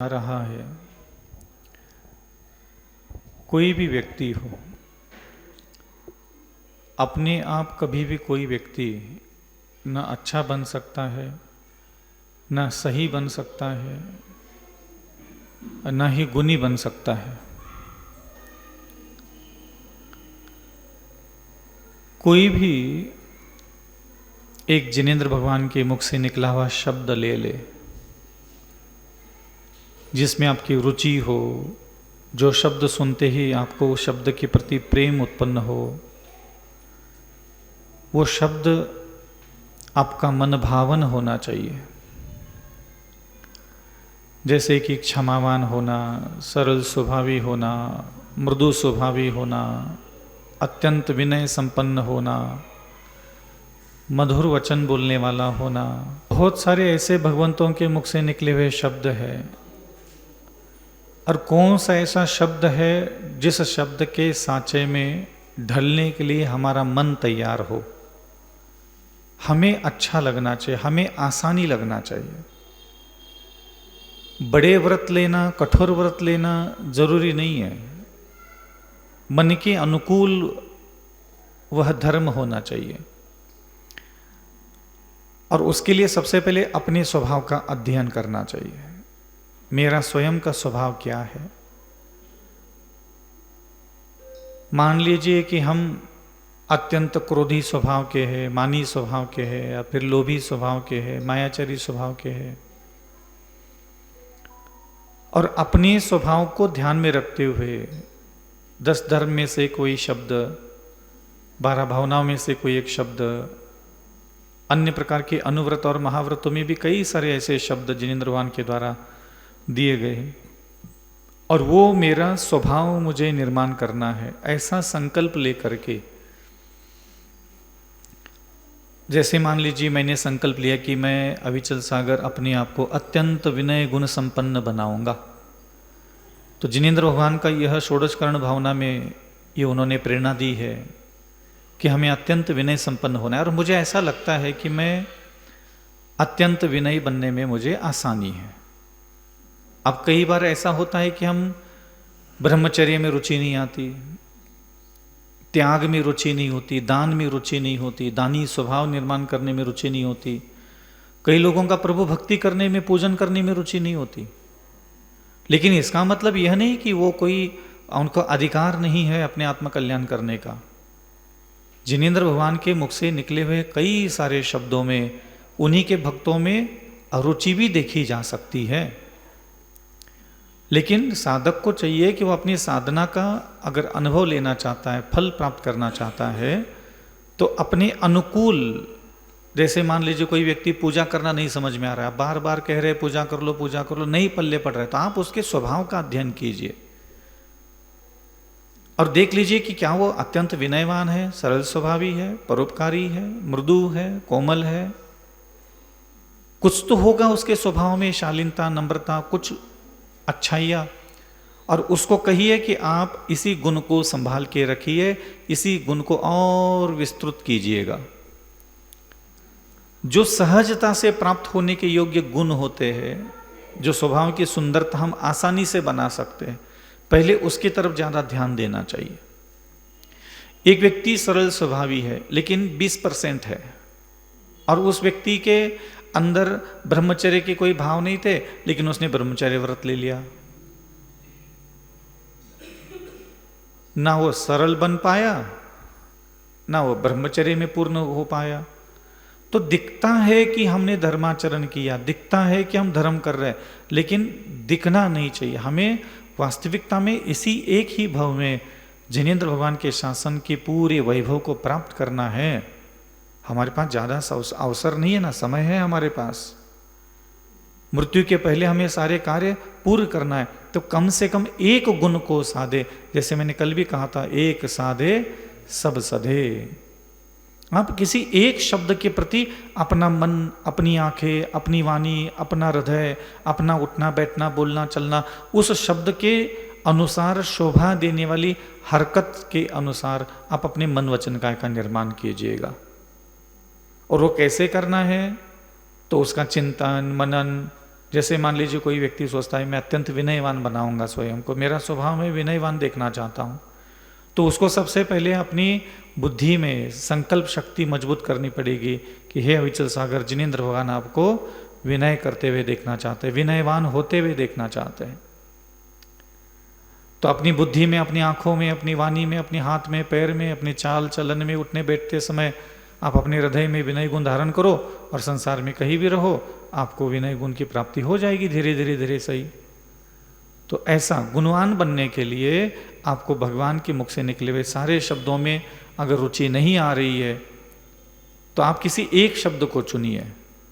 आ रहा है। कोई भी व्यक्ति हो, अपने आप कभी भी कोई व्यक्ति न अच्छा बन सकता है, न सही बन सकता है, न ही गुणी बन सकता है। कोई भी एक जिनेंद्र भगवान के मुख से निकला हुआ शब्द ले ले, जिसमें आपकी रुचि हो, जो शब्द सुनते ही आपको उस शब्द के प्रति प्रेम उत्पन्न हो, वो शब्द आपका मन भावन होना चाहिए। जैसे कि क्षमावान होना, सरल स्वभावी होना, मृदु स्वभावी होना, अत्यंत विनय संपन्न होना, मधुर वचन बोलने वाला होना। बहुत सारे ऐसे भगवंतों के मुख से निकले हुए शब्द हैं। और कौन सा ऐसा शब्द है जिस शब्द के सांचे में ढलने के लिए हमारा मन तैयार हो, हमें अच्छा लगना चाहिए, हमें आसानी लगना चाहिए। बड़े व्रत लेना, कठोर व्रत लेना जरूरी नहीं है। मन के अनुकूल वह धर्म होना चाहिए। और उसके लिए सबसे पहले अपने स्वभाव का अध्ययन करना चाहिए। मेरा स्वयं का स्वभाव क्या है। मान लीजिए कि हम अत्यंत क्रोधी स्वभाव के हैं, मानी स्वभाव के हैं, या फिर लोभी स्वभाव के हैं, मायाचारी स्वभाव के हैं। और अपने स्वभाव को ध्यान में रखते हुए 10 धर्म में से कोई शब्द, 12 भावनाओं में से कोई एक शब्द, अन्य प्रकार के अनुव्रत और महाव्रतों में भी कई सारे ऐसे शब्द जिनेंद्र भगवान के द्वारा दिए गए, और वो मेरा स्वभाव मुझे निर्माण करना है, ऐसा संकल्प लेकर के। जैसे मान लीजिए मैंने संकल्प लिया कि मैं अविचल सागर अपने आप को अत्यंत विनय गुण संपन्न बनाऊंगा, तो जिनेंद्र भगवान का यह षोडशकर्ण भावना में ये उन्होंने प्रेरणा दी है कि हमें अत्यंत विनय संपन्न होना है। और मुझे ऐसा लगता है कि मैं अत्यंत विनयी बनने में मुझे आसानी है। अब कई बार ऐसा होता है कि हम ब्रह्मचर्य में रुचि नहीं आती, त्याग में रुचि नहीं होती, दान में रुचि नहीं होती, दानी स्वभाव निर्माण करने में रुचि नहीं होती। कई लोगों का प्रभु भक्ति करने में, पूजन करने में रुचि नहीं होती। लेकिन इसका मतलब यह नहीं कि वो कोई, उनको अधिकार नहीं है अपने आत्म कल्याण करने का। जिनेंद्र भगवान के मुख से निकले हुए कई सारे शब्दों में उन्हीं के भक्तों में अरुचि भी देखी जा सकती है। लेकिन साधक को चाहिए कि वो अपनी साधना का अगर अनुभव लेना चाहता है, फल प्राप्त करना चाहता है, तो अपने अनुकूल, जैसे मान लीजिए कोई व्यक्ति पूजा करना नहीं समझ में आ रहा है, बार बार कह रहे पूजा कर लो पूजा कर लो, नहीं पल्ले पड़ रहे, तो आप उसके स्वभाव का अध्ययन कीजिए और देख लीजिए कि क्या वो अत्यंत विनयवान है, सरल स्वभावी है, परोपकारी है, मृदु है, कोमल है। कुछ तो होगा उसके स्वभाव में, शालीनता, नम्रता, कुछ अच्छाइयाँ। और उसको कहिए कि आप इसी गुण को संभाल के रखिए, इसी गुण को और विस्तृत कीजिएगा। जो सहजता से प्राप्त होने के योग्य गुण होते हैं, जो स्वभाव की सुंदरता हम आसानी से बना सकते हैं, पहले उसकी तरफ ज्यादा ध्यान देना चाहिए। एक व्यक्ति सरल स्वभावी है लेकिन 20% है, और उस व्यक्ति के अंदर ब्रह्मचर्य के कोई भाव नहीं थे, लेकिन उसने ब्रह्मचर्य व्रत ले लिया, ना वो सरल बन पाया, ना वो ब्रह्मचर्य में पूर्ण हो पाया। तो दिखता है कि हमने धर्माचरण किया, दिखता है कि हम धर्म कर रहे हैं, लेकिन दिखना नहीं चाहिए। हमें वास्तविकता में इसी एक ही भाव में जिनेंद्र भगवान के शासन के पूरे वैभव को प्राप्त करना है। हमारे पास ज़्यादा अवसर नहीं है, ना समय है हमारे पास। मृत्यु के पहले हमें सारे कार्य पूर्ण करना है, तो कम से कम एक गुण को साधे। जैसे मैंने कल भी कहा था, एक साधे सब सधे। आप किसी एक शब्द के प्रति अपना मन, अपनी आंखें, अपनी वाणी, अपना हृदय, अपना उठना बैठना, बोलना चलना, उस शब्द के अनुसार, शोभा देने वाली हरकत के अनुसार आप अपने मन वचन काय का निर्माण कीजिएगा। और वो कैसे करना है, तो उसका चिंतन, मनन, जैसे मान लीजिए कोई व्यक्ति सोचता है मैं अत्यंत विनयवान बनाऊंगा स्वयं को, मेरा स्वभाव में विनयवान देखना चाहता हूँ, तो उसको सबसे पहले अपनी बुद्धि में संकल्प शक्ति मजबूत करनी पड़ेगी कि हे अविचल सागर जिनेंद्र भगवान आपको विनय करते हुए देखना चाहते हैं, विनयवान होते हुए देखना चाहते हैं। तो अपनी बुद्धि में, अपनी आंखों में, अपनी वाणी में, अपने हाथ में, पैर में, अपने चाल चलन में, उठने बैठते समय आप अपने हृदय में विनय गुण धारण करो और संसार में कहीं भी रहो, आपको विनय गुण की प्राप्ति हो जाएगी धीरे धीरे धीरे। सही। तो ऐसा गुणवान बनने के लिए आपको भगवान के मुख से निकले हुए सारे शब्दों में अगर रुचि नहीं आ रही है तो आप किसी एक शब्द को चुनिए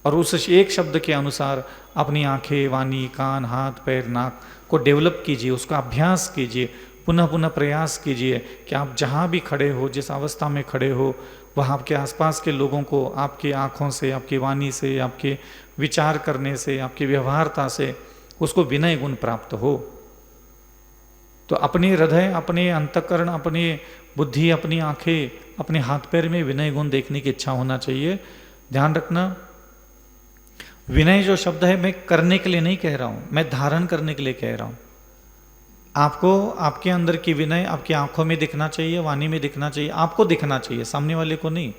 और उस एक शब्द के अनुसार अपनी आंखें, वाणी, कान, हाथ, पैर, नाक को डेवलप कीजिए, उसका अभ्यास कीजिए, पुनः पुनः प्रयास कीजिए कि आप जहाँ भी खड़े हो, जिस अवस्था में खड़े हो, वहाँ आपके आसपास के लोगों को आपकी आँखों से, आपकी वाणी से, आपके विचार करने से, आपकी व्यवहारता से उसको विनय गुण प्राप्त हो। तो अपने हृदय, अपने अंतःकरण, अपने बुद्धि, अपनी आंखें, अपने हाथ पैर में विनय गुण देखने की इच्छा होना चाहिए। ध्यान रखना, विनय जो शब्द है मैं करने के लिए नहीं कह रहा हूं, मैं धारण करने के लिए कह रहा हूं। आपको आपके अंदर की विनय आपकी आंखों में दिखना चाहिए, वाणी में दिखना चाहिए, आपको दिखना चाहिए, सामने वाले को नहीं।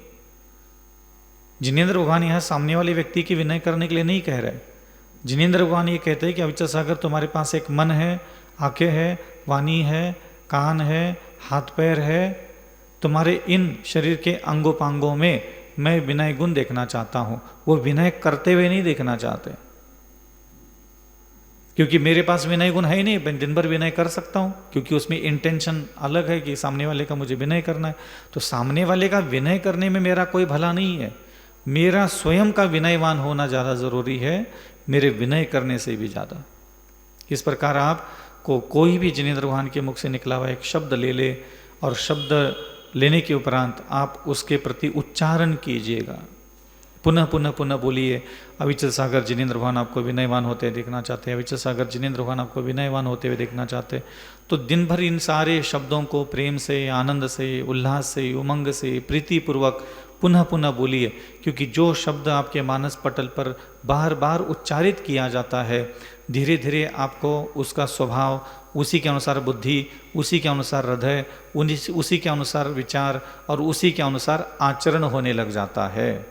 जिनेंद्र भगवान यहां सामने वाले व्यक्ति की विनय करने के लिए नहीं कह रहे। जिनेंद्र भगवान ये कहते हैं कि अविचल सागर तुम्हारे पास एक मन है, आंखें है, वाणी है, कान है, हाथ पैर है, तुम्हारे इन शरीर के अंगोपांगों में मैं विनय गुण देखना चाहता हूं। वो विनय करते हुए नहीं देखना चाहते, क्योंकि मेरे पास विनय गुण है ही नहीं। मैं दिन भर विनय कर सकता हूं क्योंकि उसमें इंटेंशन अलग है कि सामने वाले का मुझे विनय करना है। तो सामने वाले का विनय करने में मेरा कोई भला नहीं है, मेरा स्वयं का विनयवान होना ज़्यादा ज़रूरी है मेरे विनय करने से भी ज़्यादा। इस प्रकार आपको कोई भी जिनेंद्र भगवान के मुख से निकला हुआ एक शब्द ले ले और शब्द लेने के उपरांत आप उसके प्रति उच्चारण कीजिएगा, पुनः पुनः पुनः बोलिए अविचल सागर जिनेंद्र भगवान आपको विनयवान होते देखना चाहते हैं, अविचल सागर जिनेंद्र भगवान आपको विनयवान होते हुए देखना चाहते हैं। तो दिन भर इन सारे शब्दों को प्रेम से, आनंद से, उल्लास से, उमंग से, प्रीतिपूर्वक पुनः पुनः बोलिए, क्योंकि जो शब्द आपके मानस पटल पर बार बार उच्चारित किया जाता है, धीरे धीरे आपको उसका स्वभाव, उसी के अनुसार बुद्धि, उसी के अनुसार हृदय, उसी के अनुसार विचार और उसी के अनुसार आचरण होने लग जाता है।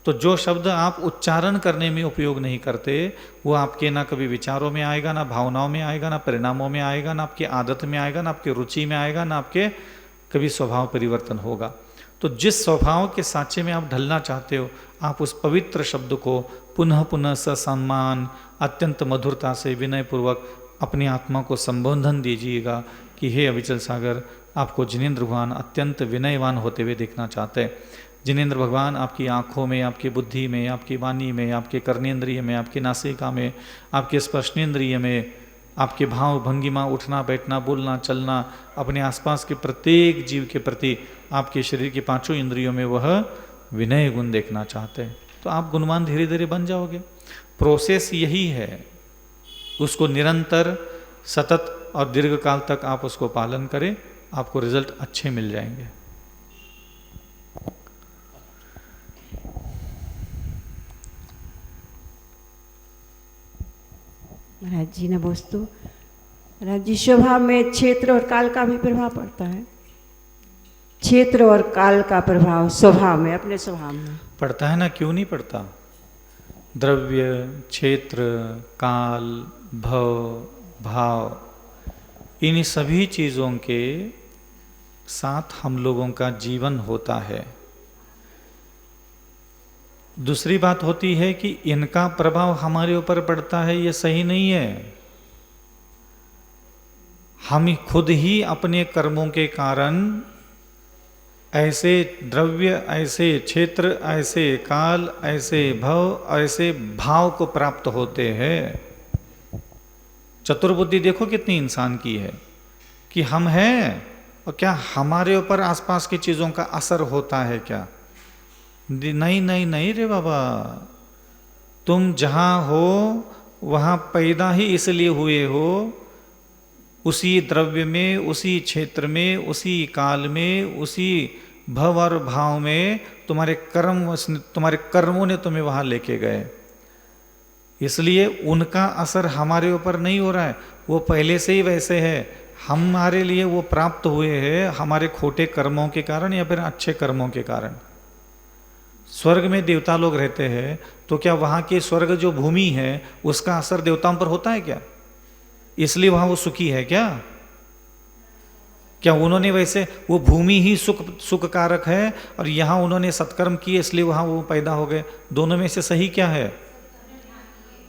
तो जो शब्द आप उच्चारण करने में उपयोग नहीं करते वो आपके ना कभी विचारों में आएगा, ना भावनाओं में आएगा, ना परिणामों में आएगा, ना आपकी आदत में आएगा, ना आपकी रुचि में आएगा, ना आपके कभी स्वभाव परिवर्तन होगा। तो जिस स्वभाव के साँचे में आप ढलना चाहते हो, आप उस पवित्र शब्द को पुनः पुनः ससम्मान, अत्यंत मधुरता से, विनयपूर्वक अपनी आत्मा को संबोधन दीजिएगा कि हे अविचल सागर, आपको जिनेंद्र भगवान अत्यंत विनयवान होते हुए देखना चाहते हैं। जिनेंद्र भगवान आपकी आँखों में, आपकी बुद्धि में, आपकी वाणी में, आपके कर्णेंद्रिय में, आपकी नासिका में, आपके स्पर्शनेंद्रिय में, आपके भाव भंगिमा, उठना बैठना, बोलना चलना, अपने आसपास के प्रत्येक जीव के प्रति आपके शरीर की पांचों इंद्रियों में वह विनय गुण देखना चाहते हैं। तो आप गुणवान धीरे धीरे बन जाओगे। प्रोसेस यही है, उसको निरंतर, सतत और दीर्घ काल तक आप उसको पालन करें, आपको रिजल्ट अच्छे मिल जाएंगे। महाराज जी नमोस्तु। महाराज जी, स्वभाव में क्षेत्र और काल का भी प्रभाव पड़ता है। क्षेत्र और काल का प्रभाव स्वभाव में, अपने स्वभाव में पड़ता है ना, क्यों नहीं पड़ता। द्रव्य, क्षेत्र, काल, भव, भाव, इन सभी चीज़ों के साथ हम लोगों का जीवन होता है। दूसरी बात होती है कि इनका प्रभाव हमारे ऊपर पड़ता है, ये सही नहीं है। हम खुद ही अपने कर्मों के कारण ऐसे द्रव्य, ऐसे क्षेत्र, ऐसे काल, ऐसे भव, ऐसे भाव को प्राप्त होते हैं। चतुर्बुद्धि देखो कितनी इंसान की है कि हम हैं, और क्या हमारे ऊपर आसपास की चीज़ों का असर होता है क्या? नहीं नहीं नहीं रे बाबा, तुम जहाँ हो वहाँ पैदा ही इसलिए हुए हो, उसी द्रव्य में, उसी क्षेत्र में, उसी काल में, उसी भव और भाव में तुम्हारे कर्मों ने तुम्हें वहाँ लेके गए। इसलिए उनका असर हमारे ऊपर नहीं हो रहा है, वो पहले से ही वैसे है। हमारे लिए वो प्राप्त हुए हैं हमारे खोटे कर्मों के कारण या फिर अच्छे कर्मों के कारण। स्वर्ग में देवता लोग रहते हैं, तो क्या वहाँ के स्वर्ग जो भूमि है उसका असर देवताओं पर होता है क्या? इसलिए वहाँ वो सुखी है क्या? क्या उन्होंने वैसे, वो भूमि ही सुख कारक है और यहाँ उन्होंने सत्कर्म किए इसलिए वहाँ वो पैदा हो गए? दोनों में से सही क्या है?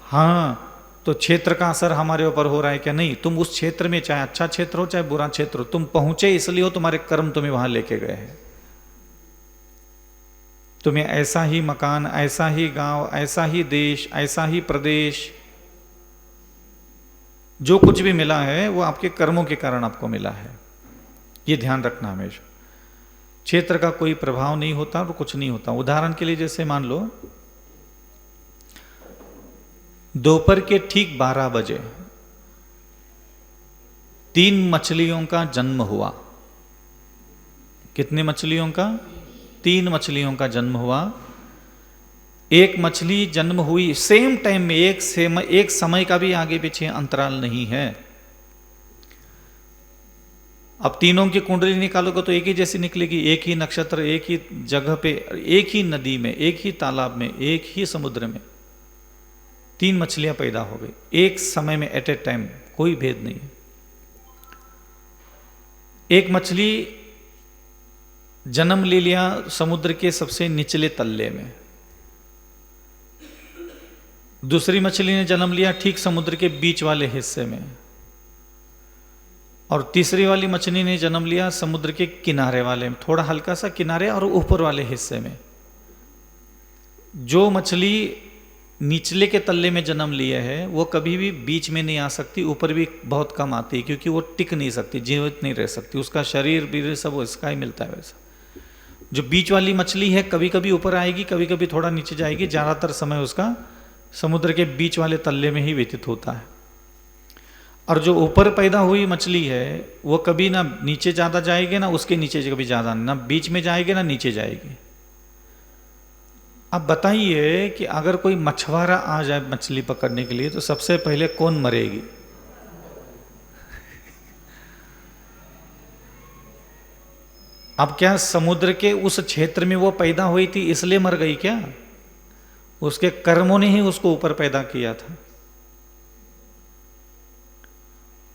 हाँ, तो क्षेत्र का असर हमारे ऊपर हो रहा है क्या? नहीं। तुम उस क्षेत्र में, चाहे अच्छा क्षेत्र हो चाहे बुरा क्षेत्र हो, तुम पहुंचे इसलिए हो, तुम्हारे कर्म तुम्हें वहां लेके गए हैं। तुम्हें ऐसा ही मकान, ऐसा ही गांव, ऐसा ही देश, ऐसा ही प्रदेश, जो कुछ भी मिला है वो आपके कर्मों के कारण आपको मिला है। ये ध्यान रखना हमेशा। क्षेत्र का कोई प्रभाव नहीं होता और कुछ नहीं होता। उदाहरण के लिए जैसे मान लो दोपहर के ठीक 12 बजे 3 मछलियों का जन्म हुआ। कितने मछलियों का? 3 मछलियों का जन्म हुआ। एक मछली जन्म हुई सेम टाइम में, एक समय का भी आगे पीछे अंतराल नहीं है। अब तीनों की कुंडली निकालोगे तो एक ही जैसी निकलेगी, एक ही नक्षत्र, एक ही जगह पे, एक ही नदी में, एक ही तालाब में, एक ही समुद्र में 3 मछलियां पैदा हो गई एक समय में, एट ए टाइम, कोई भेद नहीं है। एक मछली जन्म ले लिया समुद्र के सबसे निचले तल्ले में, दूसरी मछली ने जन्म लिया ठीक समुद्र के बीच वाले हिस्से में, और तीसरी वाली मछली ने जन्म लिया समुद्र के किनारे वाले में, थोड़ा हल्का सा किनारे और ऊपर वाले हिस्से में। जो मछली निचले के तल्ले में जन्म लिए है वो कभी भी बीच में नहीं आ सकती, ऊपर भी बहुत कम आती है, क्योंकि वो टिक नहीं सकती, जीवित नहीं रह सकती, उसका शरीर भी सब इसका ही मिलता है वैसा। जो बीच वाली मछली है कभी कभी ऊपर आएगी, कभी कभी थोड़ा नीचे जाएगी, ज़्यादातर समय उसका समुद्र के बीच वाले तल्ले में ही व्यतीत होता है। और जो ऊपर पैदा हुई मछली है वो कभी ना नीचे ज़्यादा जाएगी, ना उसके नीचे कभी ज़्यादा, ना बीच में जाएगी ना नीचे जाएगी। अब बताइए कि अगर कोई मछुआरा आ जाए मछली पकड़ने के लिए तो सबसे पहले कौन मरेगी? अब क्या समुद्र के उस क्षेत्र में वो पैदा हुई थी इसलिए मर गई क्या? उसके कर्मों ने ही उसको ऊपर पैदा किया था।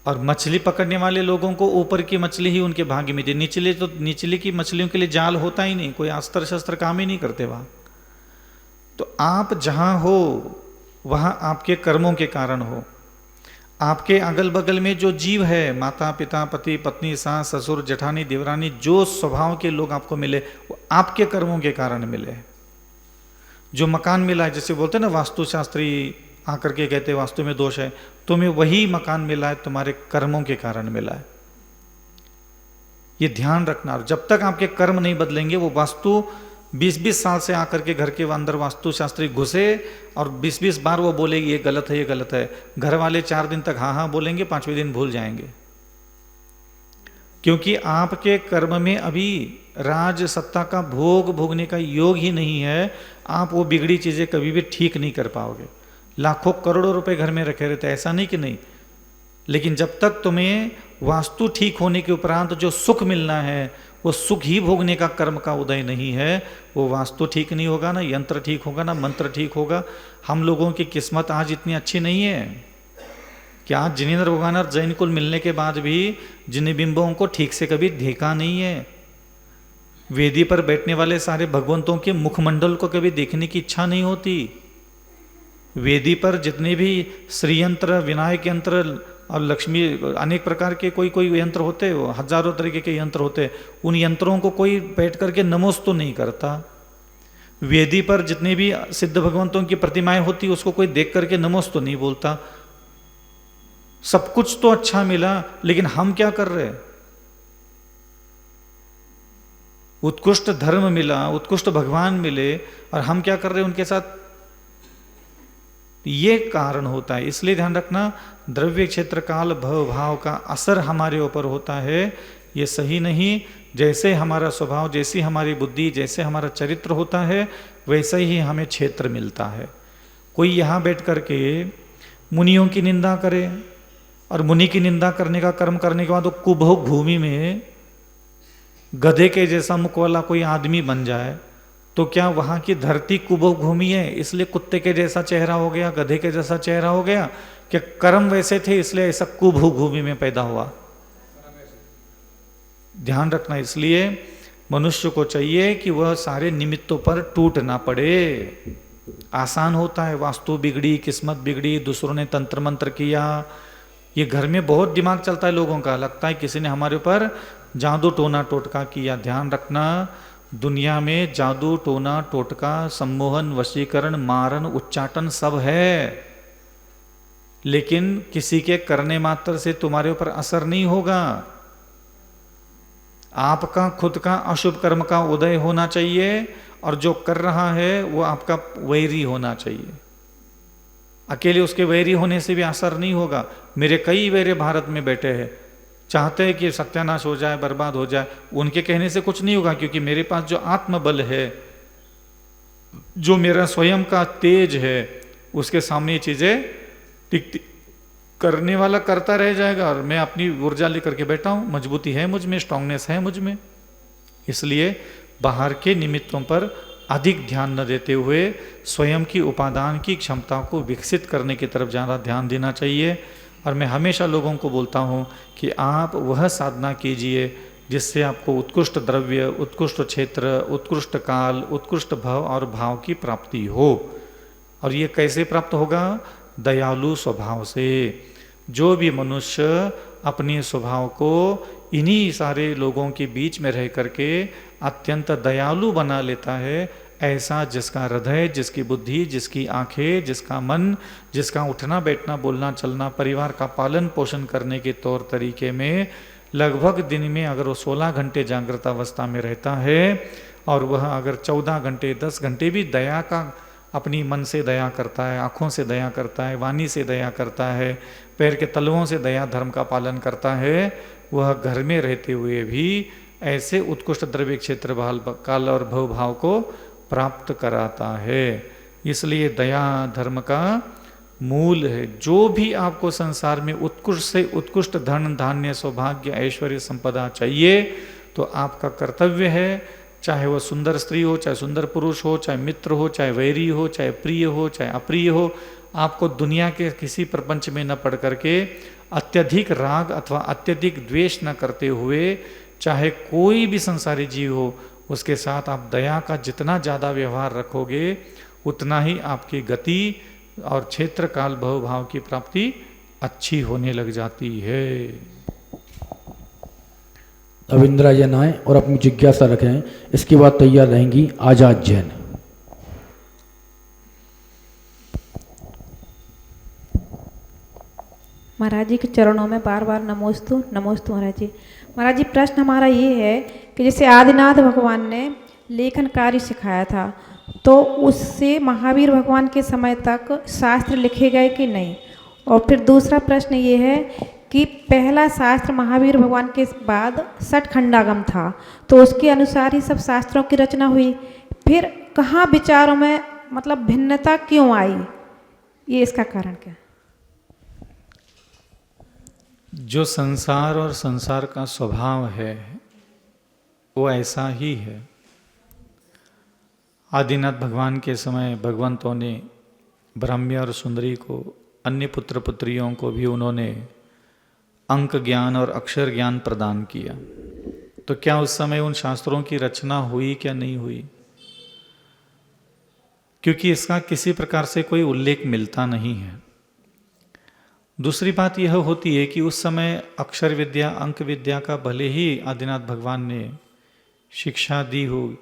और मछली पकड़ने वाले लोगों को ऊपर की मछली ही उनके भाग्य में थी, निचले की मछलियों के लिए जाल होता ही नहीं, कोई अस्त्र शस्त्र काम ही नहीं करते वहां। तो आप जहां हो वहां आपके कर्मों के कारण हो। आपके अगल बगल में जो जीव है, माता पिता, पति पत्नी, सास ससुर, जेठानी देवरानी, जो स्वभाव के लोग आपको मिले वो आपके कर्मों के कारण मिले। जो मकान मिला है, जैसे बोलते हैं ना वास्तुशास्त्री आकर के कहते हैं वास्तु में दोष है, तुम्हें वही मकान मिला है तुम्हारे कर्मों के कारण मिला है। ये ध्यान रखना। और जब तक आपके कर्म नहीं बदलेंगे, वो वास्तु 20-20 साल से आकर के घर के अंदर वास्तुशास्त्री घुसे और 20-20 बार वो बोलेगी ये गलत है, ये गलत है। घर वाले 4 दिन तक हाँ हाँ बोलेंगे, 5वें दिन भूल जाएंगे, क्योंकि आपके कर्म में अभी राज सत्ता का भोग भोगने का योग ही नहीं है। आप वो बिगड़ी चीजें कभी भी ठीक नहीं कर पाओगे। लाखों करोड़ों रुपए घर में रखे रहते, ऐसा नहीं कि नहीं, लेकिन जब तक तुम्हें वास्तु ठीक होने के उपरांत जो सुख मिलना है वो सुख ही भोगने का कर्म का उदय नहीं है, वो वास्तु ठीक नहीं होगा, ना यंत्र ठीक होगा, ना मंत्र ठीक होगा। हम लोगों की किस्मत आज इतनी अच्छी नहीं है कि आज जिनेंद्र भगवान और जैन कुल मिलने के बाद भी जिन बिंबों को ठीक से कभी देखा नहीं है। वेदी पर बैठने वाले सारे भगवंतों के मुखमंडल को कभी देखने की इच्छा नहीं होती। वेदी पर जितने भी श्री यंत्र, विनायक यंत्र और लक्ष्मी, अनेक प्रकार के कोई यंत्र होते, हजारों तरीके के यंत्र होते, उन यंत्रों को कोई बैठ करके नमोस्तु नहीं करता। वेदी पर जितने भी सिद्ध भगवंतों की प्रतिमाएं होती उसको कोई देख करके नमोस्तु नहीं बोलता। सब कुछ तो अच्छा मिला, लेकिन हम क्या कर रहे? उत्कृष्ट धर्म मिला, उत्कृष्ट भगवान मिले, और हम क्या कर रहे हैं उनके साथ? ये कारण होता है। इसलिए ध्यान रखना, द्रव्य क्षेत्र काल भव भाव का असर हमारे ऊपर होता है, ये सही नहीं। जैसे हमारा स्वभाव, जैसी हमारी बुद्धि, जैसे हमारा चरित्र होता है, वैसे ही हमें क्षेत्र मिलता है। कोई यहाँ बैठ करके मुनियों की निंदा करे और मुनि की निंदा करने का कर्म करने के बाद वो कुभोग भूमि में गधे के जैसा मुख वाला कोई आदमी बन जाए, तो क्या वहाँ की धरती कुभोग भूमि है इसलिए कुत्ते के जैसा चेहरा हो गया, गधे के जैसा चेहरा हो गया? कि कर्म वैसे थे इसलिए ऐसा कुभोग भूमि में पैदा हुआ? ध्यान रखना। इसलिए मनुष्य को चाहिए कि वह सारे निमित्तों पर टूट ना पड़े। आसान होता है, वास्तु बिगड़ी, किस्मत बिगड़ी, दूसरों ने तंत्र मंत्र किया, ये घर में बहुत दिमाग चलता है लोगों का, लगता है किसी ने हमारे ऊपर जादू टोना टोटका किया। ध्यान रखना, दुनिया में जादू टोना टोटका, सम्मोहन, वशीकरण, मारन, उच्चाटन सब है, लेकिन किसी के करने मात्र से तुम्हारे ऊपर असर नहीं होगा। आपका खुद का अशुभ कर्म का उदय होना चाहिए और जो कर रहा है वो आपका वैरी होना चाहिए। अकेले उसके वैरी होने से भी असर नहीं होगा। मेरे कई वैरी भारत में बैठे हैं, चाहते हैं कि सत्यानाश हो जाए, बर्बाद हो जाए, उनके कहने से कुछ नहीं होगा, क्योंकि मेरे पास जो आत्मबल है, जो मेरा स्वयं का तेज है, उसके सामने ये चीजें टिकती। करने वाला करता रह जाएगा और मैं अपनी ऊर्जा लेकर के बैठा हूं, मजबूती है मुझ में, स्ट्रांगनेस है मुझ में। इसलिए बाहर के निमित्तों पर अधिक ध्यान न देते हुए स्वयं की उपादान की क्षमता को विकसित करने की तरफ ज़्यादा ध्यान देना चाहिए। और मैं हमेशा लोगों को बोलता हूँ कि आप वह साधना कीजिए जिससे आपको उत्कृष्ट द्रव्य, उत्कृष्ट क्षेत्र, उत्कृष्ट काल, उत्कृष्ट भव और भाव की प्राप्ति हो। और ये कैसे प्राप्त होगा? दयालु स्वभाव से। जो भी मनुष्य अपने स्वभाव को इन्हीं सारे लोगों के बीच में रह करके अत्यंत दयालु बना लेता है, ऐसा जिसका हृदय, जिसकी बुद्धि, जिसकी आंखें, जिसका मन, जिसका उठना बैठना, बोलना चलना, परिवार का पालन पोषण करने के तौर तरीके में लगभग दिन में अगर वो 16 घंटे जागृत अवस्था में रहता है और वह अगर 14 घंटे 10 घंटे भी दया का, अपनी मन से दया करता है, आँखों से दया करता है, वाणी से दया करता है, पैर के तलवों से दया धर्म का पालन करता है, वह घर में रहते हुए भी ऐसे उत्कृष्ट द्रव्य क्षेत्र काल और भव भाव को प्राप्त कराता है। इसलिए दया धर्म का मूल है। जो भी आपको संसार में उत्कृष्ट से उत्कृष्ट धन, धान्य, सौभाग्य, ऐश्वर्य, संपदा चाहिए, तो आपका कर्तव्य है, चाहे वह सुंदर स्त्री हो, चाहे सुंदर पुरुष हो, चाहे मित्र हो, चाहे वैरी हो, चाहे प्रिय हो, चाहे अप्रिय हो, आपको दुनिया के किसी प्रपंच में न पड़ करके अत्यधिक राग अथवा अत्यधिक द्वेष न करते हुए, चाहे कोई भी संसारी जीव हो, उसके साथ आप दया का जितना ज़्यादा व्यवहार रखोगे उतना ही आपकी गति और क्षेत्र काल भव भाव की प्राप्ति अच्छी होने लग जाती है। अब इंदिरा जैन आए और अपनी जिज्ञासा रखें, इसके बाद तैयार रहेंगी आजाद जैन। महाराज जी के चरणों में बार बार नमोस्तु नमोस्तु। महाराज जी, महाराज जी प्रश्न हमारा ये है कि जैसे आदिनाथ भगवान ने लेखन कार्य सिखाया था, तो उससे महावीर भगवान के समय तक शास्त्र लिखे गए कि नहीं? और फिर दूसरा प्रश्न ये है कि पहला शास्त्र महावीर भगवान के बाद षटखंडागम था, तो उसके अनुसार ही सब शास्त्रों की रचना हुई, फिर कहाँ विचारों में मतलब भिन्नता क्यों आई? ये इसका कारण क्या? जो संसार और संसार का स्वभाव है वो ऐसा ही है। आदिनाथ भगवान के समय भगवंतों ने ब्राह्म्य और सुंदरी को, अन्य पुत्र पुत्रियों को भी उन्होंने अंक ज्ञान और अक्षर ज्ञान प्रदान किया। तो क्या उस समय उन शास्त्रों की रचना हुई क्या नहीं हुई? क्योंकि इसका किसी प्रकार से कोई उल्लेख मिलता नहीं है। दूसरी बात यह होती है कि उस समय अक्षर विद्या, अंक विद्या का भले ही आदिनाथ भगवान ने शिक्षा दी हो,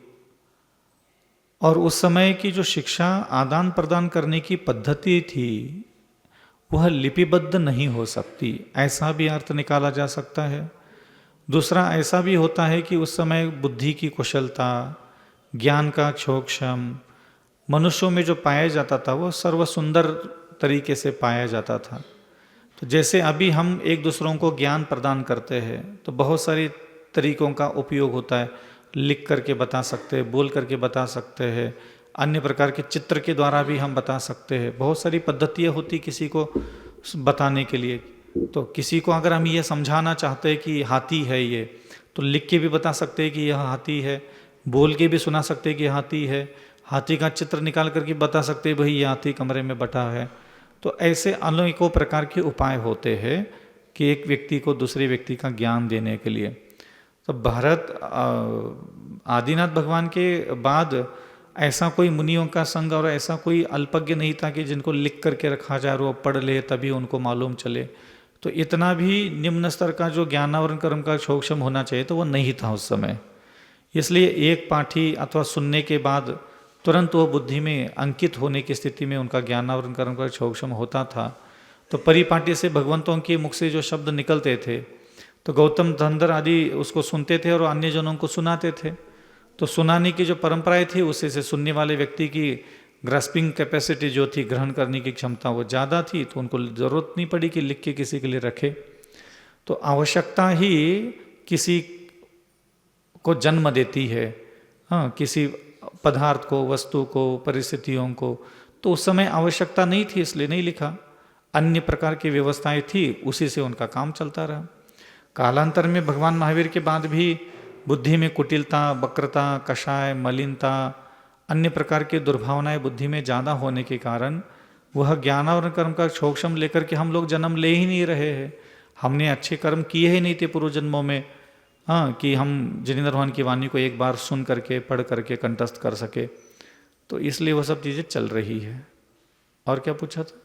और उस समय की जो शिक्षा आदान प्रदान करने की पद्धति थी वह लिपिबद्ध नहीं हो सकती, ऐसा भी अर्थ निकाला जा सकता है। दूसरा ऐसा भी होता है कि उस समय बुद्धि की कुशलता, ज्ञान का क्षोक्षम मनुष्यों में जो पाया जाता था वो सर्व सुंदर तरीके से पाया जाता था। तो जैसे अभी हम एक दूसरों को ज्ञान प्रदान करते हैं तो बहुत सारी तरीकों का उपयोग होता है, लिख करके बता सकते हैं, बोल करके बता सकते हैं, अन्य प्रकार के चित्र के द्वारा भी हम बता सकते हैं। बहुत सारी पद्धतियाँ होती किसी को बताने के लिए। तो किसी को अगर हम ये समझाना चाहते हैं कि हाथी है ये, तो लिख के भी बता सकते हैं कि यह हाथी है, बोल के भी सुना सकते हैं कि हाथी है, हाथी का चित्र निकाल करके बता सकते हैं भाई ये हाथी कमरे में बैठा है। तो ऐसे अनेकों प्रकार के उपाय होते हैं कि एक व्यक्ति को दूसरे व्यक्ति का ज्ञान देने के लिए। तो भारत आदिनाथ भगवान के बाद ऐसा कोई मुनियों का संग और ऐसा कोई अल्पज्ञ नहीं था कि जिनको लिख करके रखा जाए और वो पढ़ ले तभी उनको मालूम चले। तो इतना भी निम्न स्तर का जो ज्ञानावरण कर्म का क्षोक्षम होना चाहिए तो वो नहीं था उस समय। इसलिए एक पाठी अथवा सुनने के बाद तुरंत वो बुद्धि में अंकित होने की स्थिति में उनका ज्ञानावरण कर्म का क्षोक्षम होता था। तो परिपाटी से भगवंतों के मुख से जो शब्द निकलते थे तो गौतम धनधर आदि उसको सुनते थे और अन्य जनों को सुनाते थे। तो सुनाने की जो परंपराएं थी उससे से सुनने वाले व्यक्ति की ग्रास्पिंग कैपेसिटी जो थी, ग्रहण करने की क्षमता वो ज़्यादा थी, तो उनको ज़रूरत नहीं पड़ी कि लिख के किसी के लिए रखे। तो आवश्यकता ही किसी को जन्म देती है, हाँ, किसी पदार्थ को, वस्तु को, परिस्थितियों को। तो उस समय आवश्यकता नहीं थी इसलिए नहीं लिखा, अन्य प्रकार की व्यवस्थाएं थी, उसी से उनका काम चलता रहा। कालांतर में भगवान महावीर के बाद भी बुद्धि में कुटिलता, वक्रता, कषाय, मलिनता, अन्य प्रकार की दुर्भावनाएं बुद्धि में ज़्यादा होने के कारण वह ज्ञानावरण कर्म का क्षोक्षम लेकर के हम लोग जन्म ले ही नहीं रहे हैं। हमने अच्छे कर्म किए ही नहीं थे पूर्व जन्मों में, हाँ, कि हम जिनेंद्र भगवान की वाणी को एक बार सुन करके पढ़ करके कंठस्थ कर सके। तो इसलिए वह सब चीज़ें चल रही है। और क्या पूछा था?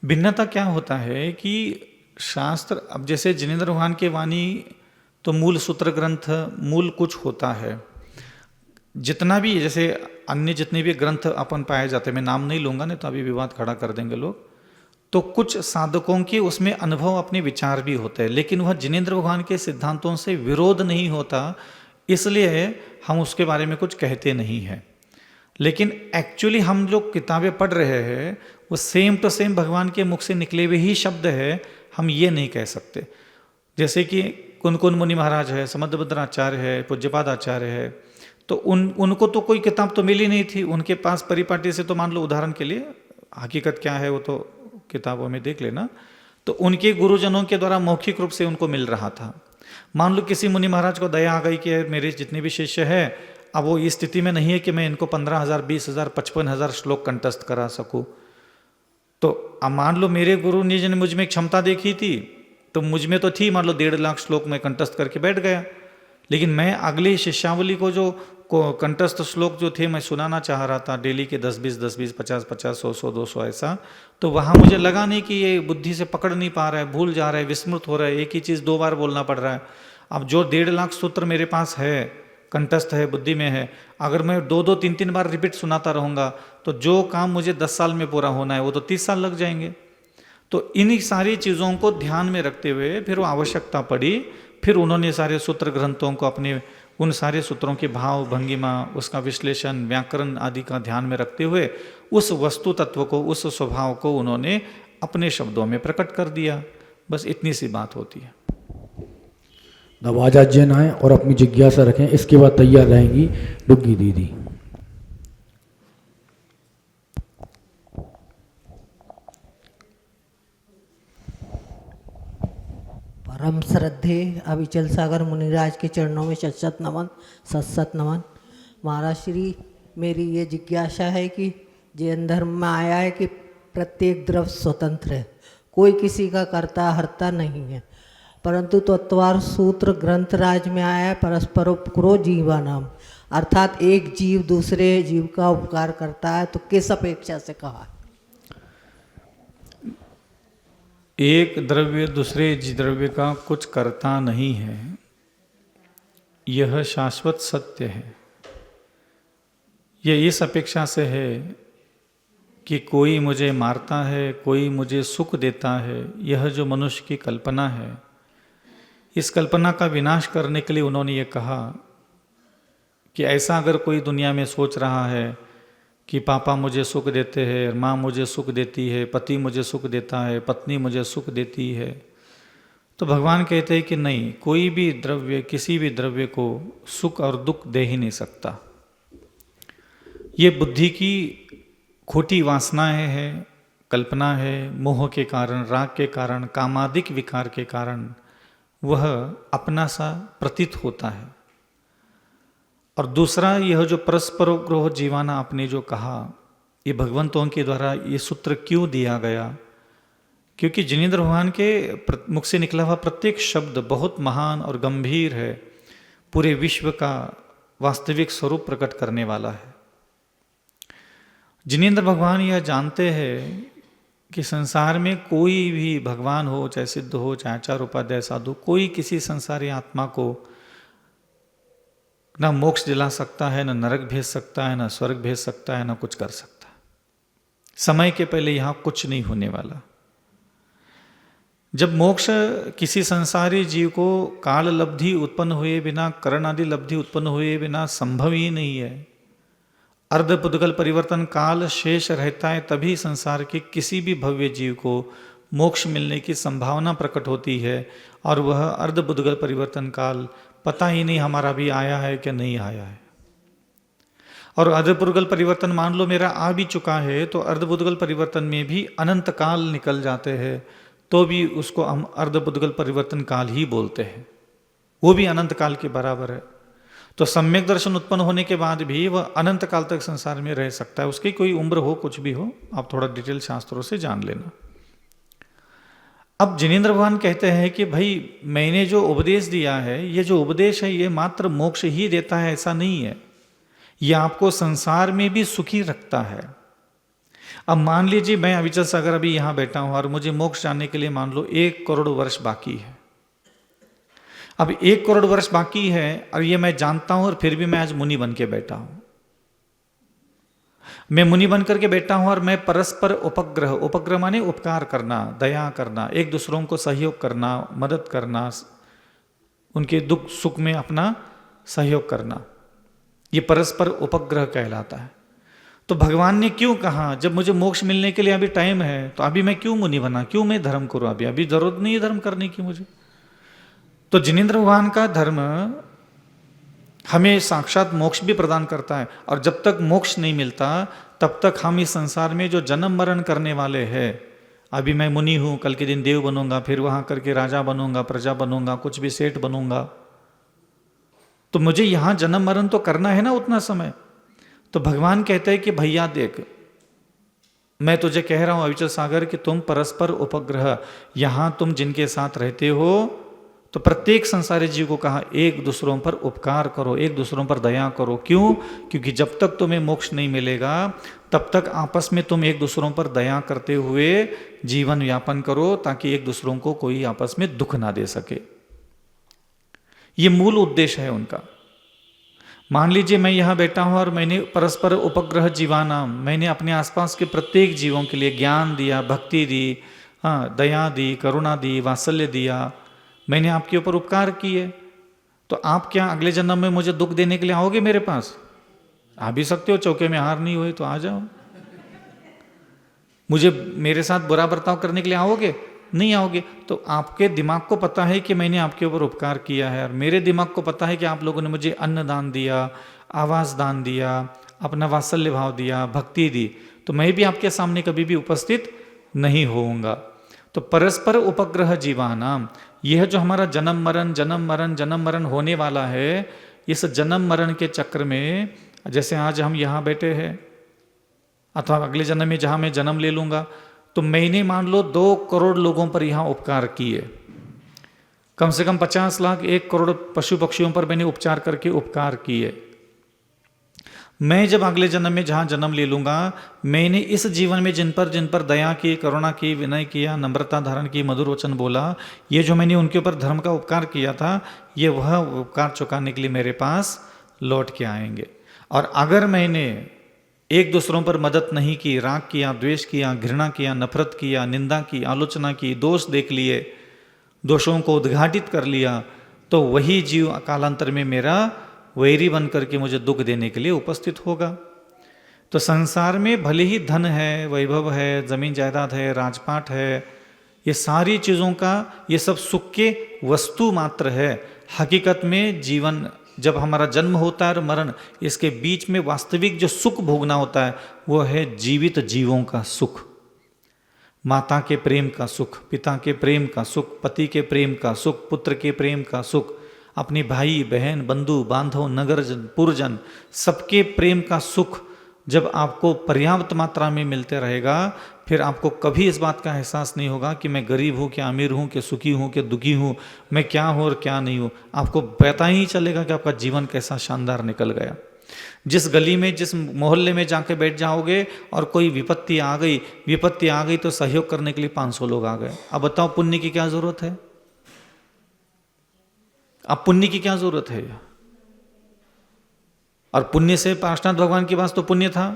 भिन्नता क्या होता है कि शास्त्र, अब जैसे जिनेंद्र भगवान की वाणी तो मूल सूत्र ग्रंथ, मूल कुछ होता है। जितना भी जैसे अन्य जितने भी ग्रंथ अपन पाए जाते हैं, मैं नाम नहीं लूंगा नहीं तो अभी विवाद खड़ा कर देंगे लोग। तो कुछ साधकों के उसमें अनुभव, अपने विचार भी होते हैं, लेकिन वह जिनेंद्र भगवान के सिद्धांतों से विरोध नहीं होता, इसलिए हम उसके बारे में कुछ कहते नहीं हैं। लेकिन एक्चुअली हम जो किताबें पढ़ रहे हैं वो सेम टू सेम भगवान के मुख से निकले हुए ही शब्द है, हम ये नहीं कह सकते। जैसे कि कुन मुनि महाराज है, समद्रभद्र आचार्य है, पूज्यपाद आचार्य है, तो उनको तो कोई किताब तो मिली नहीं थी, उनके पास परिपाटी से तो मान लो उदाहरण के लिए, हकीकत क्या है वो तो किताबों में देख लेना, तो उनके गुरुजनों के द्वारा मौखिक रूप से उनको मिल रहा था। मान लो किसी मुनि महाराज को दया आ गई कि मेरे जितने भी शिष्य है अब वो इस स्थिति में नहीं है कि मैं इनको 15,000, 20,000, 55,000 श्लोक कंठस्थ करा सकूं। तो अब मान लो मेरे गुरु ने जिन्हें मुझ में क्षमता देखी थी, तो मुझ में तो थी, मान लो 1.5 लाख श्लोक में कंठस्थ करके बैठ गया, लेकिन मैं अगली शिष्यावली को जो कंठस्थ श्लोक जो थे मैं सुनाना चाह रहा था डेली के 10-20, 10-20, 50-50, 100-100, 200 ऐसा, तो वहाँ मुझे लगा नहीं कि ये बुद्धि से पकड़ नहीं पा रहा है, भूल जा रहा है, विस्मृत हो रहा है, एक ही चीज़ 2 बार बोलना पड़ रहा है। अब जो 1.5 लाख सूत्र मेरे पास है, कंठस्थ है, बुद्धि में है, अगर मैं 2-2, 3-3 बार रिपीट सुनाता रहूँगा तो जो काम मुझे 10 साल में पूरा होना है वो तो 30 साल लग जाएंगे। तो इन्हीं सारी चीज़ों को ध्यान में रखते हुए फिर वो आवश्यकता पड़ी, फिर उन्होंने सारे सूत्र ग्रंथों को अपने उन सारे सूत्रों के भाव, भंगिमा, उसका विश्लेषण, व्याकरण आदि का ध्यान में रखते हुए उस वस्तु तत्व को, उस स्वभाव को उन्होंने अपने शब्दों में प्रकट कर दिया। बस इतनी सी बात होती है। अब आचार्य आए और अपनी जिज्ञासा रखें, इसके बाद तैयार रहेंगी डुग्गी दीदी। परम श्रद्धे अविचल सागर मुनिराज के चरणों में सत नमन, सत नमन। महाराज श्री, मेरी ये जिज्ञासा है कि जैन धर्म में आया है कि प्रत्येक द्रव्य स्वतंत्र है, कोई किसी का कर्ता हर्ता नहीं है, परंतु तत्वार सूत्र ग्रंथ राज में आया है परस्परोपकारो जीवानाम, अर्थात एक जीव दूसरे जीव का उपकार करता है, तो किस अपेक्षा से कहा? एक द्रव्य दूसरे द्रव्य का कुछ करता नहीं है, यह शाश्वत सत्य है। यह इस अपेक्षा से है कि कोई मुझे मारता है, कोई मुझे सुख देता है, यह जो मनुष्य की कल्पना है, इस कल्पना का विनाश करने के लिए उन्होंने ये कहा कि ऐसा अगर कोई दुनिया में सोच रहा है कि पापा मुझे सुख देते हैं, माँ मुझे सुख देती है, पति मुझे सुख देता है, पत्नी मुझे सुख देती है, तो भगवान कहते हैं कि नहीं, कोई भी द्रव्य किसी भी द्रव्य को सुख और दुख दे ही नहीं सकता। ये बुद्धि की खोटी वासनाएं हैं, कल्पना है, मोह के कारण, राग के कारण, कामादिक विकार के कारण वह अपना सा प्रतीत होता है। और दूसरा, यह जो परस्परोग्रह जीवाना आपने जो कहा, ये भगवंतों के द्वारा ये सूत्र क्यों दिया गया? क्योंकि जिनेंद्र भगवान के मुख से निकला हुआ प्रत्येक शब्द बहुत महान और गंभीर है, पूरे विश्व का वास्तविक स्वरूप प्रकट करने वाला है। जिनेंद्र भगवान यह जानते हैं कि संसार में कोई भी भगवान हो, चाहे सिद्ध हो, चाहे आचार्य उपाध्याय साधु, कोई किसी संसारी आत्मा को ना मोक्ष दिला सकता है, ना नरक भेज सकता है, ना स्वर्ग भेज सकता है, ना कुछ कर सकता है। समय के पहले यहां कुछ नहीं होने वाला। जब मोक्ष किसी संसारी जीव को काल लब्धि उत्पन्न हुए बिना, करण आदि लब्धि उत्पन्न हुए बिना संभव ही नहीं है। अर्धपुद्गल परिवर्तन काल शेष रहता है, तभी संसार के किसी भी भव्य जीव को मोक्ष मिलने की संभावना प्रकट होती है। और वह अर्धपुद्गल परिवर्तन काल पता ही नहीं हमारा भी आया है कि नहीं आया है। और अर्धपुद्गल परिवर्तन मान लो मेरा आ भी चुका है, तो अर्धपुद्गल परिवर्तन में भी अनंत काल निकल जाते हैं, तो भी उसको हम अर्धपुद्गल परिवर्तन काल ही बोलते हैं। वो भी अनंत काल के बराबर है। तो सम्यक दर्शन उत्पन्न होने के बाद भी वह अनंत काल तक संसार में रह सकता है। उसकी कोई उम्र हो, कुछ भी हो, आप थोड़ा डिटेल शास्त्रों से जान लेना। अब जिनेंद्र भगवान कहते हैं कि भाई मैंने जो उपदेश दिया है, ये जो उपदेश है ये मात्र मोक्ष ही देता है ऐसा नहीं है, यह आपको संसार में भी सुखी रखता है। अब मान लीजिए मैं अविचल सागर अभी यहाँ बैठा हूँ और मुझे मोक्ष जाने के लिए मान लो 1 करोड़ वर्ष बाकी है। अब 1 करोड़ वर्ष बाकी है और ये मैं जानता हूं, और फिर भी मैं आज मुनि बन के बैठा हूं। मैं मुनि बन करके बैठा हूं और मैं परस्पर उपग्रह, उपग्रह माने उपकार करना, दया करना, एक दूसरों को सहयोग करना, मदद करना, उनके दुख सुख में अपना सहयोग करना, ये परस्पर उपग्रह कहलाता है। तो भगवान ने क्यों कहा जब मुझे मोक्ष मिलने के लिए अभी टाइम है, तो अभी मैं क्यों मुनि बना, क्यों मैं धर्म करूं? अभी जरूरत नहीं है धर्म करने की मुझे। तो जिनेंद्र भगवान का धर्म हमें साक्षात मोक्ष भी प्रदान करता है। और जब तक मोक्ष नहीं मिलता तब तक हम इस संसार में जो जन्म मरण करने वाले हैं, अभी मैं मुनि हूं, कल के दिन देव बनूंगा, फिर वहां करके राजा बनूंगा, प्रजा बनूंगा, कुछ भी सेठ बनूंगा, तो मुझे यहां जन्म मरण तो करना है ना उतना समय। तो भगवान कहते हैं कि भैया देख, मैं तुझे कह रहा हूं अविचल सागर कि तुम परस्पर उपग्रह, यहां तुम जिनके साथ रहते हो, तो प्रत्येक संसारी जीव को कहा एक दूसरों पर उपकार करो, एक दूसरों पर दया करो। क्यों? क्योंकि जब तक तुम्हें मोक्ष नहीं मिलेगा तब तक आपस में तुम एक दूसरों पर दया करते हुए जीवन यापन करो, ताकि एक दूसरों को कोई आपस में दुख ना दे सके। ये मूल उद्देश्य है उनका। मान लीजिए मैं यहाँ बैठा हूँ और मैंने परस्पर उपग्रह जीवाना, मैंने अपने आसपास के प्रत्येक जीवों के लिए ज्ञान दिया, भक्ति दी, हाँ, दया दी, करुणा दी, वात्सल्य दिया, मैंने आपके ऊपर उपकार किए। तो आप क्या अगले जन्म में मुझे दुख देने के लिए आओगे मेरे पास? आ भी सकते हो, चौके में हार नहीं हुई तो आ जाओ। मुझे मेरे साथ बुरा बर्ताव करने के लिए आओगे? नहीं आओगे। तो आपके दिमाग को पता है कि मैंने आपके ऊपर उपकार किया है, और मेरे दिमाग को पता है कि आप लोगों ने मुझे अन्न दान दिया, आवास दान दिया, अपना वात्सल्य भाव दिया, भक्ति दी, तो मैं भी आपके सामने कभी भी उपस्थित नहीं होऊंगा। तो परस्पर उपग्रह जीवानाम, यह जो हमारा जन्म मरण होने वाला है, इस जन्म मरण के चक्र में, जैसे आज हम यहाँ बैठे हैं, अथवा अगले जन्म में जहाँ मैं जन्म ले लूँगा, तो मैंने मान लो 2 करोड़ लोगों पर यहाँ उपकार किए, कम से कम 50 लाख 1 करोड़ पशु पक्षियों पर मैंने उपचार करके उपकार किए। मैं जब अगले जन्म में जहाँ जन्म ले लूँगा, मैंने इस जीवन में जिन पर दया की, करुणा की, विनय किया, नम्रता धारण की, मधुर वचन बोला, ये जो मैंने उनके ऊपर धर्म का उपकार किया था, ये वह उपकार चुकाने के लिए मेरे पास लौट के आएंगे। और अगर मैंने एक दूसरों पर मदद नहीं की, राग किया, द्वेष किया, घृणा किया, नफरत किया, निंदा की, आलोचना की, दोष देख लिए, दोषों को उद्घाटित कर लिया, तो वही जीव कालांतर में मेरा वैरी बन करके मुझे दुख देने के लिए उपस्थित होगा। तो संसार में भले ही धन है, वैभव है, जमीन जायदाद है, राजपाट है, ये सारी चीज़ों का ये सब सुख के वस्तु मात्र है। हकीकत में जीवन जब हमारा जन्म होता है और मरण, इसके बीच में वास्तविक जो सुख भोगना होता है वो है जीवित जीवों का सुख। माता के प्रेम का सुख, पिता के प्रेम का सुख, पति के प्रेम का सुख, पुत्र के प्रेम का सुख, अपने भाई बहन बंधु बांधव नगरजन पुरजन सबके प्रेम का सुख जब आपको पर्याप्त मात्रा में मिलते रहेगा, फिर आपको कभी इस बात का एहसास नहीं होगा कि मैं गरीब हूँ, कि अमीर हूँ, कि सुखी हूँ, कि दुखी हूँ, मैं क्या हूँ और क्या नहीं हूँ। आपको पता ही चलेगा कि आपका जीवन कैसा शानदार निकल गया। जिस गली में, जिस मोहल्ले में जाके बैठ जाओगे और कोई विपत्ति आ गई तो सहयोग करने के लिए 500 लोग आ गए। अब बताओ पुण्य की क्या जरूरत है? अब पुण्य की क्या जरूरत है? और पुण्य से पार्श्वनाथ भगवान के पास तो पुण्य था।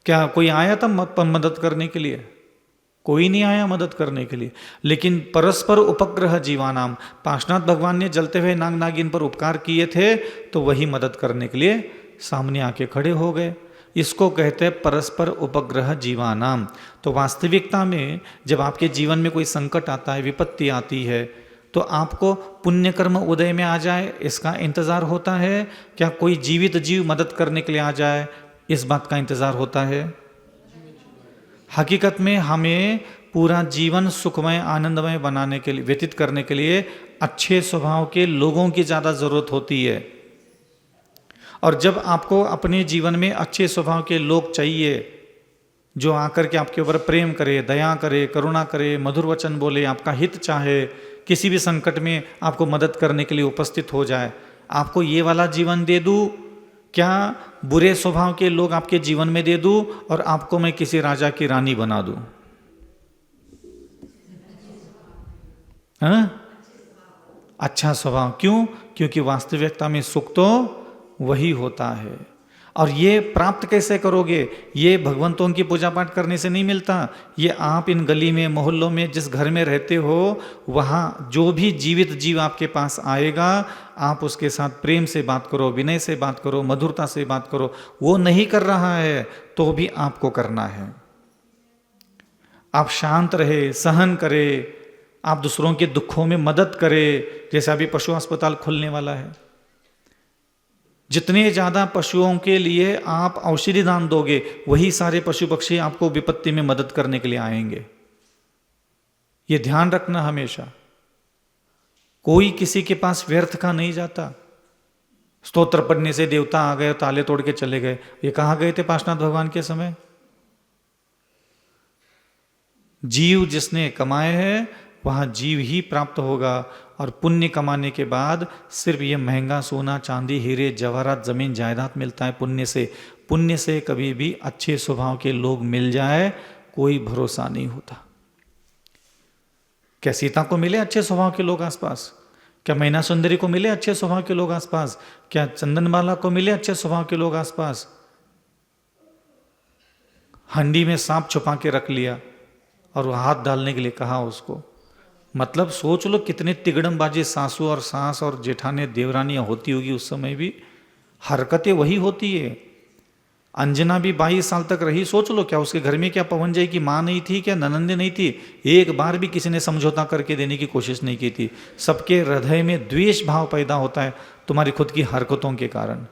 क्या कोई आया था मदद करने के लिए? कोई नहीं आया मदद करने के लिए। लेकिन परस्पर उपग्रह जीवानाम, पार्श्वनाथ भगवान ने जलते हुए नाग नागिन पर उपकार किए थे तो वही मदद करने के लिए सामने आके खड़े हो गए। इसको कहते हैं परस्पर उपग्रह जीवानाम। तो वास्तविकता में जब आपके जीवन में कोई संकट आता है, विपत्ति आती है, तो आपको पुण्य कर्म उदय में आ जाए इसका इंतजार होता है? क्या कोई जीवित जीव मदद करने के लिए आ जाए इस बात का इंतजार होता है? हकीकत में हमें पूरा जीवन सुखमय आनंदमय बनाने के लिए, व्यतीत करने के लिए अच्छे स्वभाव के लोगों की ज़्यादा ज़रूरत होती है। और जब आपको अपने जीवन में अच्छे स्वभाव के लोग चाहिए जो आकर के आपके ऊपर प्रेम करे, दया करे, करुणा करे, मधुर वचन बोले, आपका हित चाहे, किसी भी संकट में आपको मदद करने के लिए उपस्थित हो जाए, आपको ये वाला जीवन दे दूं, क्या बुरे स्वभाव के लोग आपके जीवन में दे दूं और आपको मैं किसी राजा की रानी बना दूं? अच्छा स्वभाव। क्यों? क्योंकि वास्तविकता में सुख तो वही होता है। और ये प्राप्त कैसे करोगे? ये भगवंतों की पूजा पाठ करने से नहीं मिलता। ये आप इन गली में, मोहल्लों में, जिस घर में रहते हो, वहाँ जो भी जीवित जीव आपके पास आएगा, आप उसके साथ प्रेम से बात करो, विनय से बात करो, मधुरता से बात करो। वो नहीं कर रहा है तो भी आपको करना है। आप शांत रहे, सहन करे, आप दूसरों के दुखों में मदद करे। जैसे अभी पशु अस्पताल खुलने वाला है, जितने ज़्यादा पशुओं के लिए आप औषधि दान दोगे, वही सारे पशु पक्षी आपको विपत्ति में मदद करने के लिए आएंगे। ये ध्यान रखना हमेशा। कोई किसी के पास व्यर्थ का नहीं जाता। स्तोत्र पढ़ने से देवता आ गए, ताले तोड़ के चले गए। ये कहाँ गए थे पार्श्वनाथ भगवान के समय? जीव जिसने कमाए हैं वहाँ जीव ही प्राप्त होगा। और पुण्य कमाने के बाद सिर्फ ये महंगा सोना चांदी हीरे जवाहरात जमीन जायदाद मिलता है पुण्य से। पुण्य से कभी भी अच्छे स्वभाव के लोग मिल जाए कोई भरोसा नहीं होता। क्या सीता को मिले अच्छे स्वभाव के लोग आसपास? क्या मैना सुंदरी को मिले अच्छे स्वभाव के लोग आसपास? क्या चंदनबाला को मिले अच्छे स्वभाव के लोग आसपास? हंडी में सांप छुपा के रख लिया और वो हाथ डालने के लिए कहा उसको। मतलब सोच लो कितने तिगड़मबाजी सासू और सास और जेठाने देवरानियां होती होगी उस समय भी। हरकतें वही होती है। अंजना भी 22 साल तक रही। सोच लो क्या उसके घर में क्या पवन जय की माँ नहीं थी, क्या ननंदे नहीं थी? एक बार भी किसी ने समझौता करके देने की कोशिश नहीं की थी। सबके हृदय में द्वेष भाव पैदा होता है तुम्हारी खुद की हरकतों के कारण।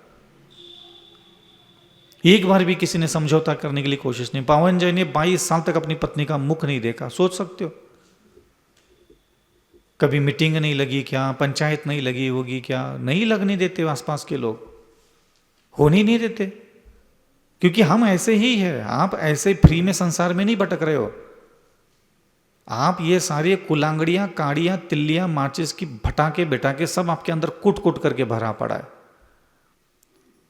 एक बार भी किसी ने समझौता करने के लिए कोशिश नहीं। पवन जय ने 22 साल तक अपनी पत्नी का मुख नहीं देखा। सोच सकते हो? कभी मीटिंग नहीं लगी क्या? पंचायत नहीं लगी होगी क्या? नहीं लगने देते आसपास के लोग, होने नहीं देते। क्योंकि हम ऐसे ही है। आप ऐसे फ्री में संसार में नहीं भटक रहे हो। आप ये सारे कुलांगड़ियां, काड़ियां, तिल्लियां, माचिस की भटाके बेटाके सब आपके अंदर कुट कुट करके भरा पड़ा है।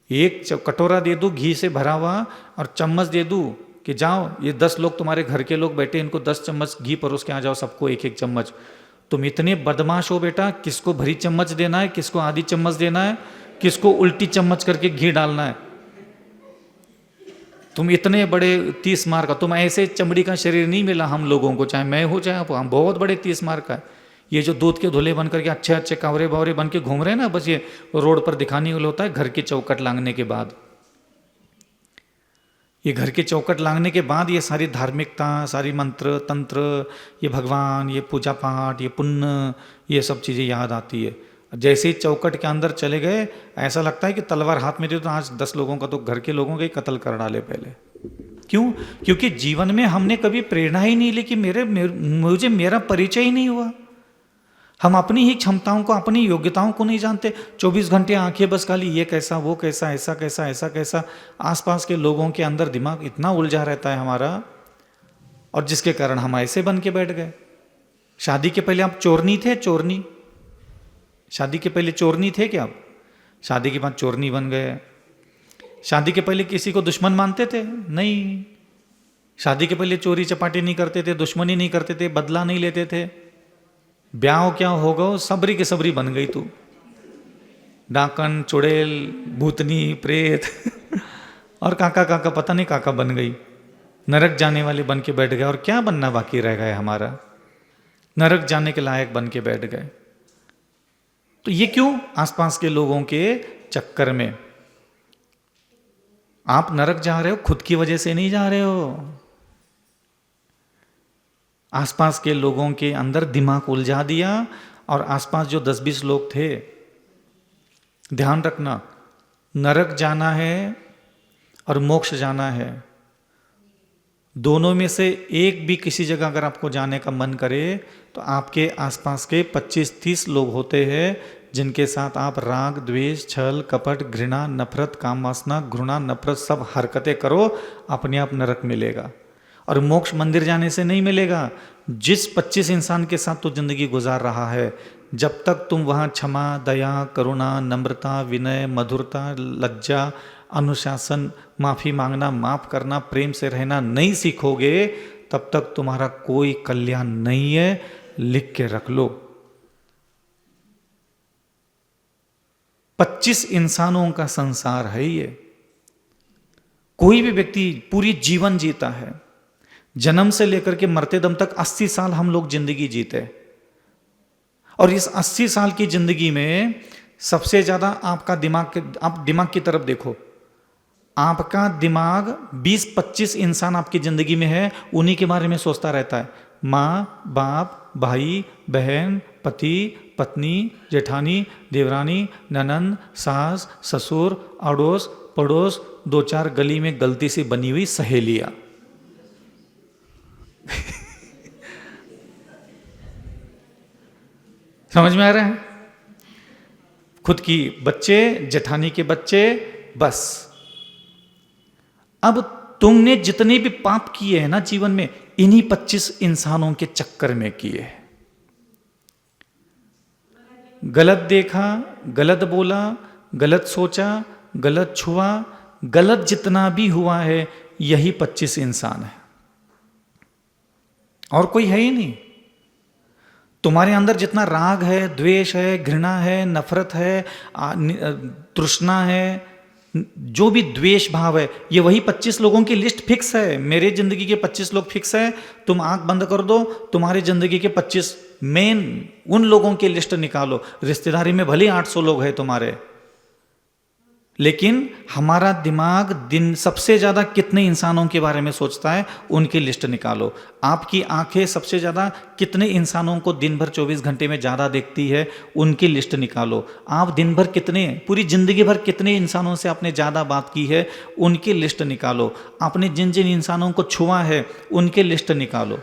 एक कटोरा दे दूं घी से भरा हुआ और चम्मच दे दूं कि जाओ ये 10 लोग तुम्हारे घर के लोग बैठे, इनको 10 चम्मच घी परोस के आ जाओ, सबको एक एक चम्मच। तुम इतने बदमाश हो बेटा, किसको भरी चम्मच देना है, किसको आधी चम्मच देना है, किसको उल्टी चम्मच करके घी डालना है। तुम इतने बड़े 30 मार का, तुम ऐसे चमड़ी का शरीर नहीं मिला हम लोगों को, चाहे मैं हो चाहे आप, हम बहुत बड़े 30 मार का है। ये जो दूध के धुले बन करके अच्छे अच्छे कावरे बावरे बन के घूम रहे हैं ना, बस ये रोड पर दिखाने के लिए होता है घर की चौकट लांगने के बाद। ये घर के चौखट लांघने के बाद ये सारी धार्मिकता, सारी मंत्र तंत्र, ये भगवान, ये पूजा पाठ, ये पुण्य, ये सब चीज़ें याद आती है। जैसे ही चौखट के अंदर चले गए ऐसा लगता है कि तलवार हाथ में दे तो आज 10 लोगों का तो घर के लोगों का ही कत्ल कर डाले पहले। क्यों? क्योंकि जीवन में हमने कभी प्रेरणा ही नहीं ली कि मुझे मेरा परिचय ही नहीं हुआ। हम अपनी ही क्षमताओं को, अपनी योग्यताओं को नहीं जानते। 24 घंटे आंखें बस खाली ये कैसा, वो कैसा, ऐसा कैसा, ऐसा कैसा। आसपास के लोगों के अंदर दिमाग इतना उलझा रहता है हमारा, और जिसके कारण हम ऐसे बन के बैठ गए। शादी के पहले आप चोरनी थे? चोरनी शादी के पहले चोरनी थे क्या आप? शादी के बाद चोरनी बन गए। शादी के पहले किसी को दुश्मन मानते थे? नहीं। शादी के पहले चोरी चपाटी नहीं करते थे, दुश्मनी नहीं करते थे, बदला नहीं लेते थे। ब्याह क्या होगा, सबरी के सबरी बन गई तू, डाकन, चुड़ैल, भूतनी, प्रेत और काका काका पता नहीं काका बन गई। नरक जाने वाले बन के बैठ गए। और क्या बनना बाकी रह गया हमारा? नरक जाने के लायक बन के बैठ गए। तो ये क्यों? आसपास के लोगों के चक्कर में। आप नरक जा रहे हो खुद की वजह से नहीं जा रहे हो, आसपास के लोगों के अंदर दिमाग उलझा दिया। और आसपास जो 10-20 लोग थे, ध्यान रखना, नरक जाना है और मोक्ष जाना है, दोनों में से एक भी किसी जगह अगर आपको जाने का मन करे तो आपके आसपास के 25-30 लोग होते हैं जिनके साथ आप राग, द्वेष, छल, कपट, घृणा, नफरत, काम वासना, घृणा, नफरत सब हरकतें करो, अपने आप नरक मिलेगा। और मोक्ष मंदिर जाने से नहीं मिलेगा। जिस 25 इंसान के साथ तो जिंदगी गुजार रहा है, जब तक तुम वहाँ क्षमा, दया, करुणा, नम्रता, विनय, मधुरता, लज्जा, अनुशासन, माफ़ी मांगना, माफ़ करना, प्रेम से रहना नहीं सीखोगे, तब तक तुम्हारा कोई कल्याण नहीं है। लिख के रख लो। 25 इंसानों का संसार है ये। कोई भी व्यक्ति पूरी जीवन जीता है, जन्म से लेकर के मरते दम तक 80 साल हम लोग जिंदगी जीते। और इस 80 साल की जिंदगी में सबसे ज्यादा आपका आप दिमाग की तरफ देखो, आपका दिमाग 20-25 इंसान आपकी जिंदगी में है, उन्हीं के बारे में सोचता रहता है। माँ, बाप, भाई, बहन, पति, पत्नी, जेठानी, देवरानी, ननंद, सास, ससुर, अड़ोस पड़ोस, 2-4 गली में गलती से बनी हुई सहेलियां। समझ में आ रहा है? खुद की बच्चे, जेठानी के बच्चे, बस। अब तुमने जितने भी पाप किए हैं ना जीवन में, इन्हीं 25 इंसानों के चक्कर में किए। गलत देखा, गलत बोला, गलत सोचा, गलत छुआ, गलत जितना भी हुआ है, यही 25 इंसान है, और कोई है ही नहीं। तुम्हारे अंदर जितना राग है, द्वेष है, घृणा है, नफरत है, तृष्णा है, जो भी द्वेष भाव है, ये वही 25 लोगों की लिस्ट फिक्स है। मेरे जिंदगी के 25 लोग फिक्स है। तुम आंख बंद कर दो, तुम्हारी जिंदगी के 25 मेन उन लोगों की लिस्ट निकालो। रिश्तेदारी में भले 800 लोग हैं तुम्हारे, लेकिन हमारा दिमाग दिन सबसे ज्यादा कितने इंसानों के बारे में सोचता है, उनकी लिस्ट निकालो। आपकी आंखें सबसे ज्यादा कितने इंसानों को दिन भर 24 घंटे में ज्यादा देखती है, उनकी लिस्ट निकालो। आप दिन भर कितने, पूरी जिंदगी भर कितने इंसानों से आपने ज्यादा बात की है, उनकी लिस्ट निकालो। आपने जिन जिन इंसानों को छुआ है, उनकी लिस्ट निकालो।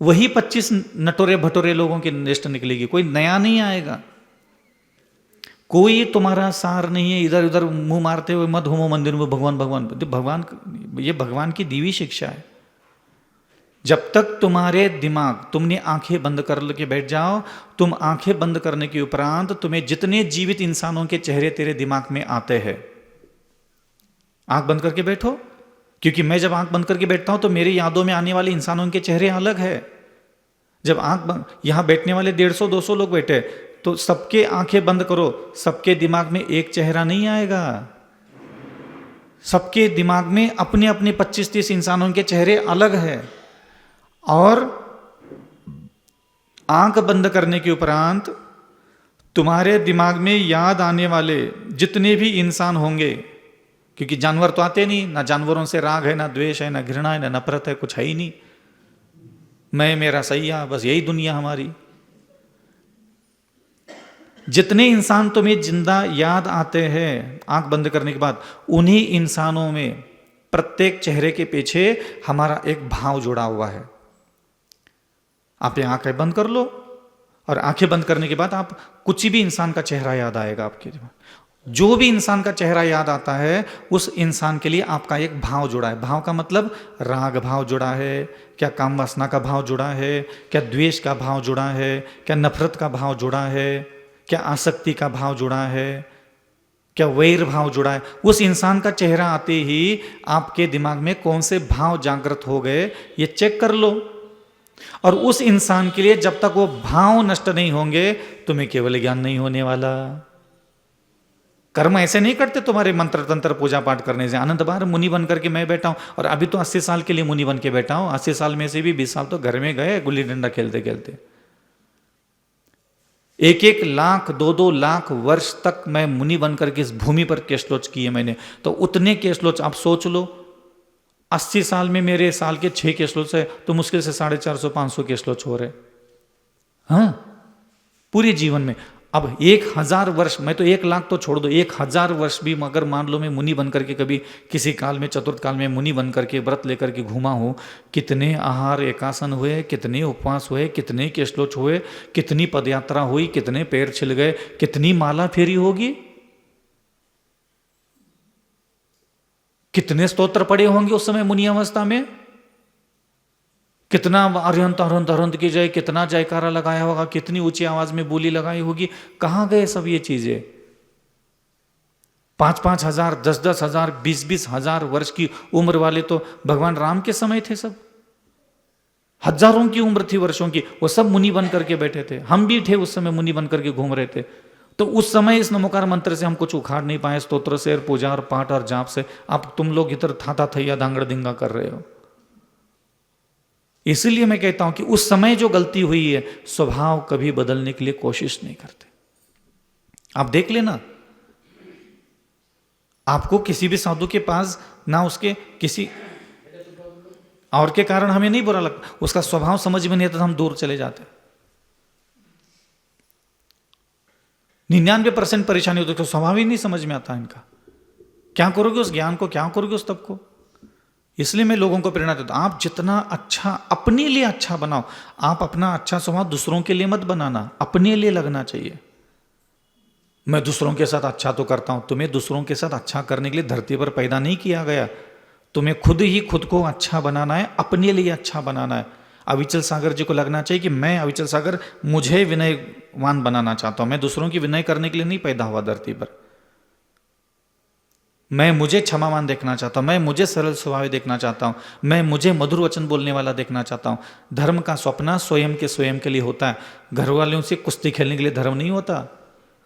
वही 25 नटोरे भटोरे लोगों की लिस्ट निकलेगी, कोई नया नहीं आएगा। कोई तुम्हारा सार नहीं है। इधर उधर मुंह मारते हुए मत घूमो मंदिर में भगवान भगवान भगवान। ये भगवान की दीवी शिक्षा है। जब तक तुम्हारे दिमाग, तुमने आंखें बंद कर के बैठ जाओ, तुम आंखें बंद करने के उपरांत तुम्हें जितने जीवित इंसानों के चेहरे तेरे दिमाग में आते हैं, आंख बंद करके बैठो। क्योंकि मैं जब आंख बंद करके बैठता हूं तो मेरी यादों में आने वाले इंसानों के चेहरे अलग है। जब यहां बैठने वाले 150-200 लोग बैठे, तो सबके आंखें बंद करो, सबके दिमाग में एक चेहरा नहीं आएगा। सबके दिमाग में अपने अपने 25-30 इंसानों के चेहरे अलग है। और आंख बंद करने के उपरांत तुम्हारे दिमाग में याद आने वाले जितने भी इंसान होंगे, क्योंकि जानवर तो आते नहीं, ना जानवरों से राग है, ना द्वेष है, ना घृणा है, ना नफरत है, कुछ है ही नहीं। मैं मेरा सैया, बस यही दुनिया हमारी। जितने इंसान तुम्हें जिंदा याद आते हैं आंख बंद करने के बाद, उन्हीं इंसानों में प्रत्येक चेहरे के पीछे हमारा एक भाव जुड़ा हुआ है। आप ये आंखें बंद कर लो, और आंखें बंद करने के बाद आप कुछ भी इंसान का चेहरा याद आएगा आपके दिमाग। जो भी इंसान का चेहरा याद आता है, उस इंसान के लिए आपका एक भाव जुड़ा है। भाव का मतलब राग भाव जुड़ा है, क्या काम वासना का भाव जुड़ा है, क्या द्वेष का भाव जुड़ा है, क्या नफरत का भाव जुड़ा है, क्या आसक्ति का भाव जुड़ा है, क्या वैर भाव जुड़ा है। उस इंसान का चेहरा आते ही आपके दिमाग में कौन से भाव जागृत हो गए, ये चेक कर लो। और उस इंसान के लिए जब तक वो भाव नष्ट नहीं होंगे, तुम्हें केवल ज्ञान नहीं होने वाला। कर्म ऐसे नहीं करते तुम्हारे मंत्र तंत्र पूजा पाठ करने से। आनंद बार मुनि बन करके मैं बैठा हूं, और अभी तो 80 साल के लिए मुनि बन के बैठा हूं। 80 साल में से भी 20 साल तो घर में गए गुल्ली डंडा खेलते खेलते। 1-1 लाख 2-2 लाख वर्ष तक मैं मुनि बन करके इस भूमि पर केशलोच किए मैंने। तो उतने केशलोच आप सोच लो, 80 साल में मेरे साल के 6 केशलोच है, तो मुश्किल से 450-500 केशलोच हो रहे। हाँ, पूरे जीवन में। अब 1000 वर्ष, मैं तो 1 लाख तो छोड़ दो, 1000 वर्ष भी अगर मान लो मैं मुनि बन करके कभी किसी काल में, चतुर्थ काल में मुनि बन करके व्रत लेकर के घूमा हूँ, कितने आहार एकासन हुए, कितने उपवास हुए, कितने केशलोच हुए, कितनी पदयात्रा हुई, कितने पैर छिल गए, कितनी माला फेरी होगी, कितने स्तोत्र पड़े होंगे उस समय मुनि अवस्था में, कितना अरिहंत अरहंत अरहंत की जय, कितना जयकारा लगाया होगा, कितनी ऊंची आवाज में बोली लगाई होगी। कहां गए सब ये चीजें? 5-5 हजार, 10-10 हजार, 20-20 हजार वर्ष की उम्र वाले तो भगवान राम के समय थे सब। हजारों की उम्र थी, वर्षों की, वो सब मुनि बन करके बैठे थे। हम भी थे उस समय, मुनि बन करके घूम रहे थे। तो उस समय इस नमोकार मंत्र से हम कुछ उखाड़ नहीं पाए, स्तोत्र से और पूजा और पाठ और जाप से। अब तुम लोग इधर थाता थैया धांगड़ दिंगा कर रहे हो। इसलिए मैं कहता हूं कि उस समय जो गलती हुई है, स्वभाव कभी बदलने के लिए कोशिश नहीं करते। आप देख लेना, आपको किसी भी साधु के पास ना उसके किसी और के कारण हमें नहीं बुरा लगता, उसका स्वभाव समझ में नहीं आता तो हम दूर चले जाते। 99% परेशानी होती है तो स्वभाव ही नहीं समझ में आता इनका। क्या करोगे उस ज्ञान को, क्या करोगे उस तप को? इसलिए मैं लोगों को प्रेरणा देता हूं, आप जितना अच्छा अपने लिए अच्छा बनाओ। आप अपना अच्छा स्वभाव दूसरों के लिए मत बनाना, अपने लिए लगना चाहिए। मैं दूसरों के साथ अच्छा तो करता हूं, तुम्हें दूसरों के साथ अच्छा करने के लिए धरती पर पैदा नहीं किया गया। तुम्हें खुद ही खुद को अच्छा बनाना है, अपने लिए अच्छा बनाना है। अविचल सागर जी को लगना चाहिए कि मैं अविचल सागर, मुझे विनयवान बनाना चाहता हूं। मैं दूसरों की विनय करने के लिए नहीं पैदा हुआ धरती पर। मैं मुझे क्षमावान देखना चाहता हूं, मैं मुझे सरल स्वभाव देखना चाहता हूं, मैं मुझे मधुर वचन बोलने वाला देखना चाहता हूं। धर्म का स्वप्न स्वयं के लिए होता है। घर वालों से कुश्ती खेलने के लिए धर्म नहीं होता।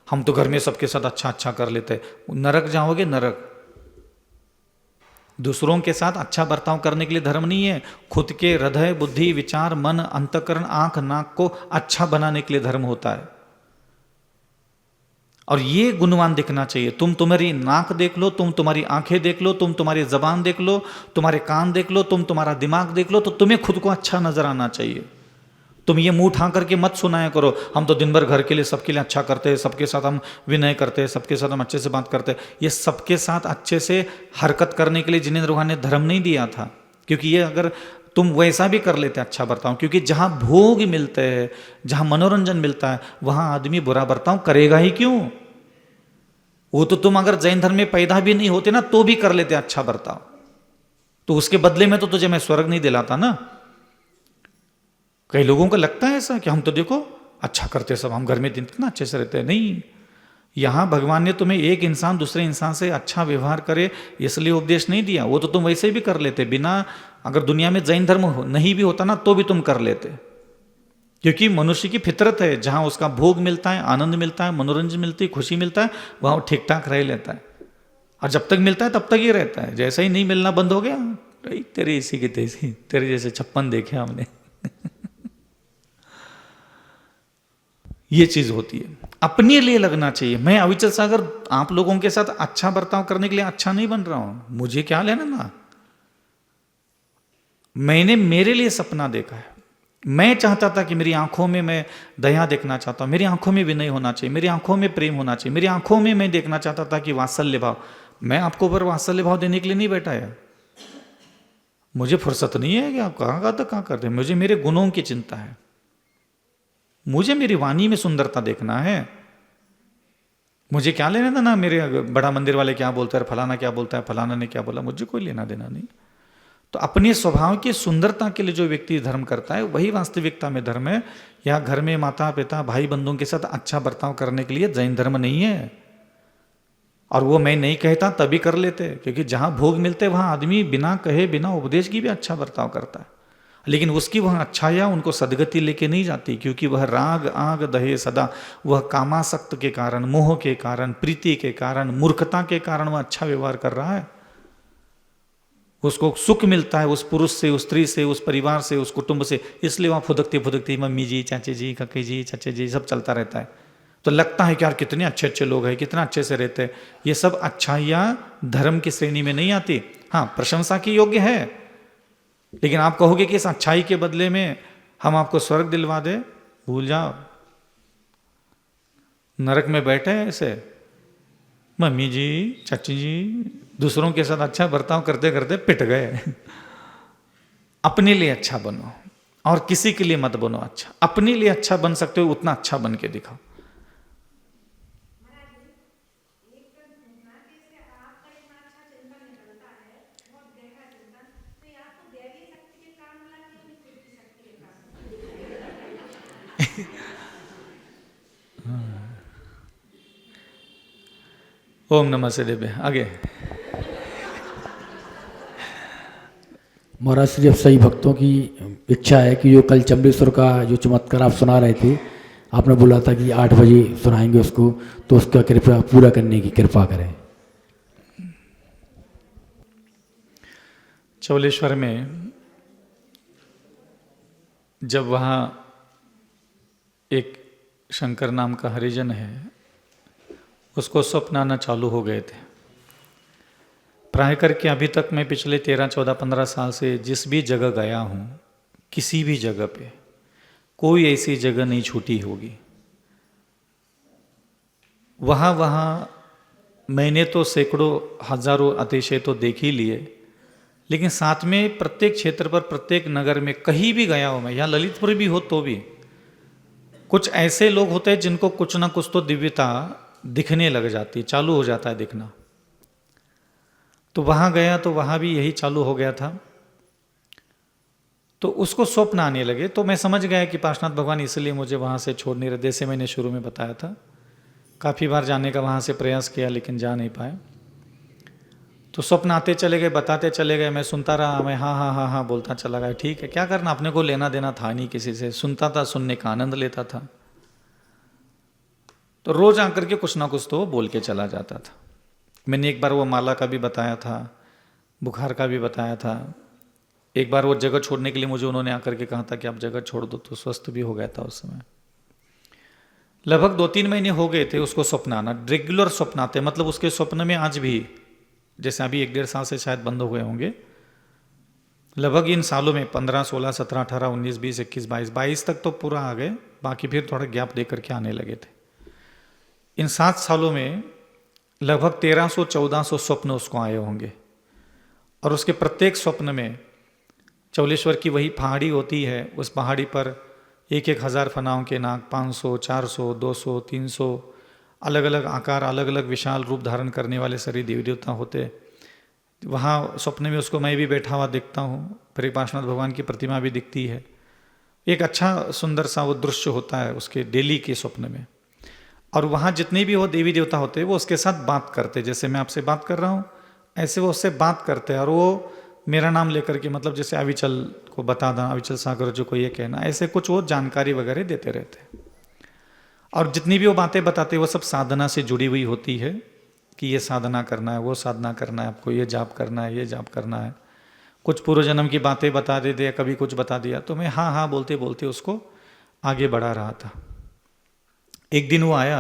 हम तो घर में सबके साथ अच्छा अच्छा कर लेते, नरक जाओगे नरक। दूसरों के साथ अच्छा बर्ताव करने के लिए धर्म नहीं है। खुद के हृदय, बुद्धि, विचार, मन, अंतःकरण, आंख, नाक को अच्छा बनाने के लिए धर्म होता है। और ये गुणवान दिखना चाहिए। तुम तुम्हारी नाक देख लो, तुम तुम्हारी आंखें देख लो, तुम तुम्हारी जबान देख लो, तुम्हारे कान देख लो, तुम तुम्हारा दिमाग देख लो, तो तुम्हें खुद को अच्छा नजर आना चाहिए। तुम ये मुंह उठा करके मत सुनाया करो, हम तो दिन भर घर के लिए सबके लिए अच्छा करते हैं, सबके साथ हम विनय करते हैं, सबके साथ हम अच्छे से बात करते हैं। ये सबके साथ अच्छे से हरकत करने के लिए जिनेंद्र भगवान ने धर्म नहीं दिया था। क्योंकि ये अगर तुम वैसा भी कर लेते अच्छा बर्ताव, क्योंकि जहां भोग मिलते हैं, जहां मनोरंजन मिलता है, वहां आदमी बुरा बर्ताव करेगा ही क्यों? वो तो तुम अगर जैन धर्म में पैदा भी नहीं होते ना, तो भी कर लेते अच्छा बर्ताव। तो उसके बदले में तो तुझे मैं स्वर्ग नहीं दिलाता ना। कई लोगों को लगता है ऐसा कि हम तो देखो अच्छा करते सब, हम घर में कितना अच्छे से रहते हैं। नहीं, यहां भगवान ने तुम्हें एक इंसान दूसरे इंसान से अच्छा व्यवहार करे इसलिए उपदेश नहीं दिया। वो तो तुम वैसे भी कर लेते, बिना अगर दुनिया में जैन धर्म नहीं भी होता ना, तो भी तुम कर लेते। क्योंकि मनुष्य की फितरत है, जहां उसका भोग मिलता है, आनंद मिलता है, मनोरंजन मिलती है, खुशी मिलता है, वहां ठीक ठाक रह लेता है। और जब तक मिलता है तब तक ही रहता है। जैसा ही नहीं मिलना बंद हो गया, तेरे इसी की तैसी, तेरे जैसे 56 देखे हमने। ये चीज होती है, अपने लिए लगना चाहिए। मैं अविचल सागर आप लोगों के साथ अच्छा बर्ताव करने के लिए अच्छा नहीं बन रहा हूं, मुझे क्या लेना ना। मैंने मेरे लिए सपना देखा है, मैं चाहता था कि मेरी आंखों में मैं दया देखना चाहता हूं, मेरी आंखों में विनय होना चाहिए, मेरी आंखों में प्रेम होना चाहिए, मेरी आंखों में मैं देखना चाहता था कि वात्सल्य भाव। मैं आपको ऊपर वात्सल्य भाव देने के लिए नहीं बैठा है, मुझे फुर्सत नहीं है कि आप कहाँ तक कहाँ करते हैं। मुझे मेरे गुणों की चिंता है, मुझे मेरी वाणी में सुंदरता देखना है। मुझे क्या लेना था ना मेरे बड़ा मंदिर वाले क्या बोलते हैं, फलाना क्या बोलता है, फलाना ने क्या बोला, मुझे कोई लेना देना नहीं। तो अपने स्वभाव की सुंदरता के लिए जो व्यक्ति धर्म करता है वही वास्तविकता में धर्म है। या घर में माता पिता भाई बंधुओं के साथ अच्छा बर्ताव करने के लिए जैन धर्म नहीं है। और वो मैं नहीं कहता तभी कर लेते, क्योंकि जहां भोग मिलते वहां आदमी बिना कहे बिना उपदेश की भी अच्छा बर्ताव करता है, लेकिन उसकी वह अच्छाया उनको सदगति लेके नहीं जाती, क्योंकि वह राग आग दहे सदा, वह कामासक्त के कारण, मोह के कारण, प्रीति के कारण, मूर्खता के कारण वह अच्छा व्यवहार कर रहा है। उसको सुख मिलता है उस पुरुष से, उस स्त्री से, उस परिवार से, उस कुटुंब से, इसलिए वहां फुदकती फुदकती मम्मी जी, चाचे जी, कके जी, चाचे जी सब चलता रहता है। तो लगता है कि यार कितने अच्छे अच्छे लोग हैं, कितना अच्छे से रहते हैं। ये सब अच्छाइयाँ धर्म की श्रेणी में नहीं आती। हाँ, प्रशंसा की योग्य है, लेकिन आप कहोगे कि इस अच्छाई के बदले में हम आपको स्वर्ग दिलवा दे, भूल जाओ। नरक में बैठे ऐसे मम्मी जी, चाची जी, दूसरों के साथ अच्छा बर्ताव करते करते पिट गए। अपने लिए अच्छा बनो और किसी के लिए मत बनो अच्छा। अपने लिए अच्छा बन सकते हो उतना अच्छा बन के दिखाओ। ओम नमः शिवाय। आगे महाराज श्री, अब सही भक्तों की इच्छा है कि जो कल चंबलेश्वर का जो चमत्कार आप सुना रहे थे, आपने बोला था कि 8 बजे सुनाएंगे उसको, तो उसका कृपया पूरा करने की कृपा करें। चौलेश्वर में जब वहाँ एक शंकर नाम का हरिजन है, उसको स्वप्न आना चालू हो गए थे। प्राय करके अभी तक मैं पिछले 13, 14, 15 साल से जिस भी जगह गया हूँ, किसी भी जगह पे कोई ऐसी जगह नहीं छूटी होगी। वहाँ मैंने तो सैकड़ों हजारों अतिशय तो देख ही लिए, लेकिन साथ में प्रत्येक क्षेत्र पर, प्रत्येक नगर में कहीं भी गया हूँ मैं, यहाँ ललितपुर भी हो तो भी कुछ ऐसे लोग होते हैं जिनको कुछ ना कुछ तो दिव्यता दिखने लग जाती, चालू हो जाता है दिखना। तो वहाँ गया तो वहाँ भी यही चालू हो गया था। तो उसको स्वप्न आने लगे, तो मैं समझ गया कि पार्श्वनाथ भगवान इसलिए मुझे वहाँ से छोड़ नहीं रहे। जैसे मैंने शुरू में बताया था, काफ़ी बार जाने का वहाँ से प्रयास किया लेकिन जा नहीं पाए। तो स्वप्न आते चले गए, बताते चले गए, मैं सुनता रहा, मैं हाँ हाँ हाँ हाँ बोलता चला गया। ठीक है, क्या करना, अपने को लेना देना था नहीं किसी से, सुनता था, सुनने का आनंद लेता था। तो रोज आकर के कुछ ना कुछ तो बोल के चला जाता था। मैंने एक बार वो माला का भी बताया था, बुखार का भी बताया था। एक बार वो जगह छोड़ने के लिए मुझे उन्होंने आकर के कहा था कि आप जगह छोड़ दो, तो स्वस्थ भी हो गया था उस समय। लगभग 2-3 महीने हो गए थे उसको स्वप्न आना, रेगुलर स्वप्न आते, मतलब उसके स्वप्न में आज भी, जैसे अभी 1-1.5 साल से शायद बंद हो गए होंगे, लगभग इन सालों में 15, 16, 17, 18, 19, 20, 21, 22 तक तो पूरा आ गए, बाकी फिर थोड़ा गैप दे करके आने लगे थे। इन 7 सालों में लगभग 1300-1400 स्वप्न उसको आए होंगे, और उसके प्रत्येक स्वप्न में चौलेश्वर की वही पहाड़ी होती है, उस पहाड़ी पर 1-1 हज़ार फनाओं के नाग, 500, 400, 200, 300 अलग अलग आकार, अलग अलग विशाल रूप धारण करने वाले सारे देवी देवता होते। वहाँ स्वप्न में उसको मैं भी बैठा हुआ दिखता हूँ, फिर पार्श्वनाथ भगवान की प्रतिमा भी दिखती है। एक अच्छा सुंदर सा वो दृश्य होता है उसके डेली के स्वप्न में। और वहाँ जितने भी वो देवी देवता होते हैं वो उसके साथ बात करते, जैसे मैं आपसे बात कर रहा हूँ ऐसे वो उससे बात करते हैं, और वो मेरा नाम लेकर के, मतलब जैसे अविचल को बता देना, अविचल सागर जो को ये कहना, ऐसे कुछ वो जानकारी वगैरह देते रहते हैं। और जितनी भी वो बातें बताते हैं वो सब साधना से जुड़ी हुई होती है, कि ये साधना करना है, वो साधना करना है, आपको ये जाप करना है, ये जाप करना है। कुछ पूर्व जन्म की बातें बता देते, कभी कुछ बता दिया, तो मैं हाँ हाँ बोलते बोलते उसको आगे बढ़ा रहा था। एक दिन वो आया,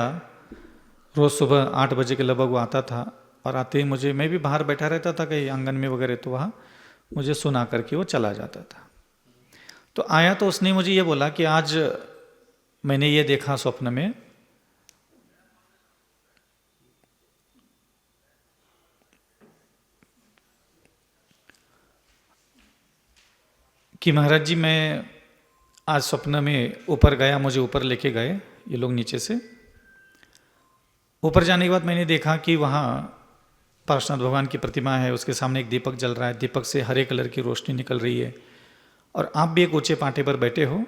रोज़ सुबह 8 बजे के लगभग वो आता था, और आते ही मुझे, मैं भी बाहर बैठा रहता था कहीं आंगन में वगैरह, तो वहाँ मुझे सुना करके वो चला जाता था। तो आया तो उसने मुझे ये बोला कि आज मैंने ये देखा स्वप्न में कि महाराज जी मैं आज स्वप्न में ऊपर गया, मुझे ऊपर लेके गए ये लोग नीचे से। ऊपर जाने के बाद मैंने देखा कि वहाँ पार्श्वनाथ भगवान की प्रतिमा है, उसके सामने एक दीपक जल रहा है, दीपक से हरे कलर की रोशनी निकल रही है, और आप भी एक ऊंचे पाटे पर बैठे हो,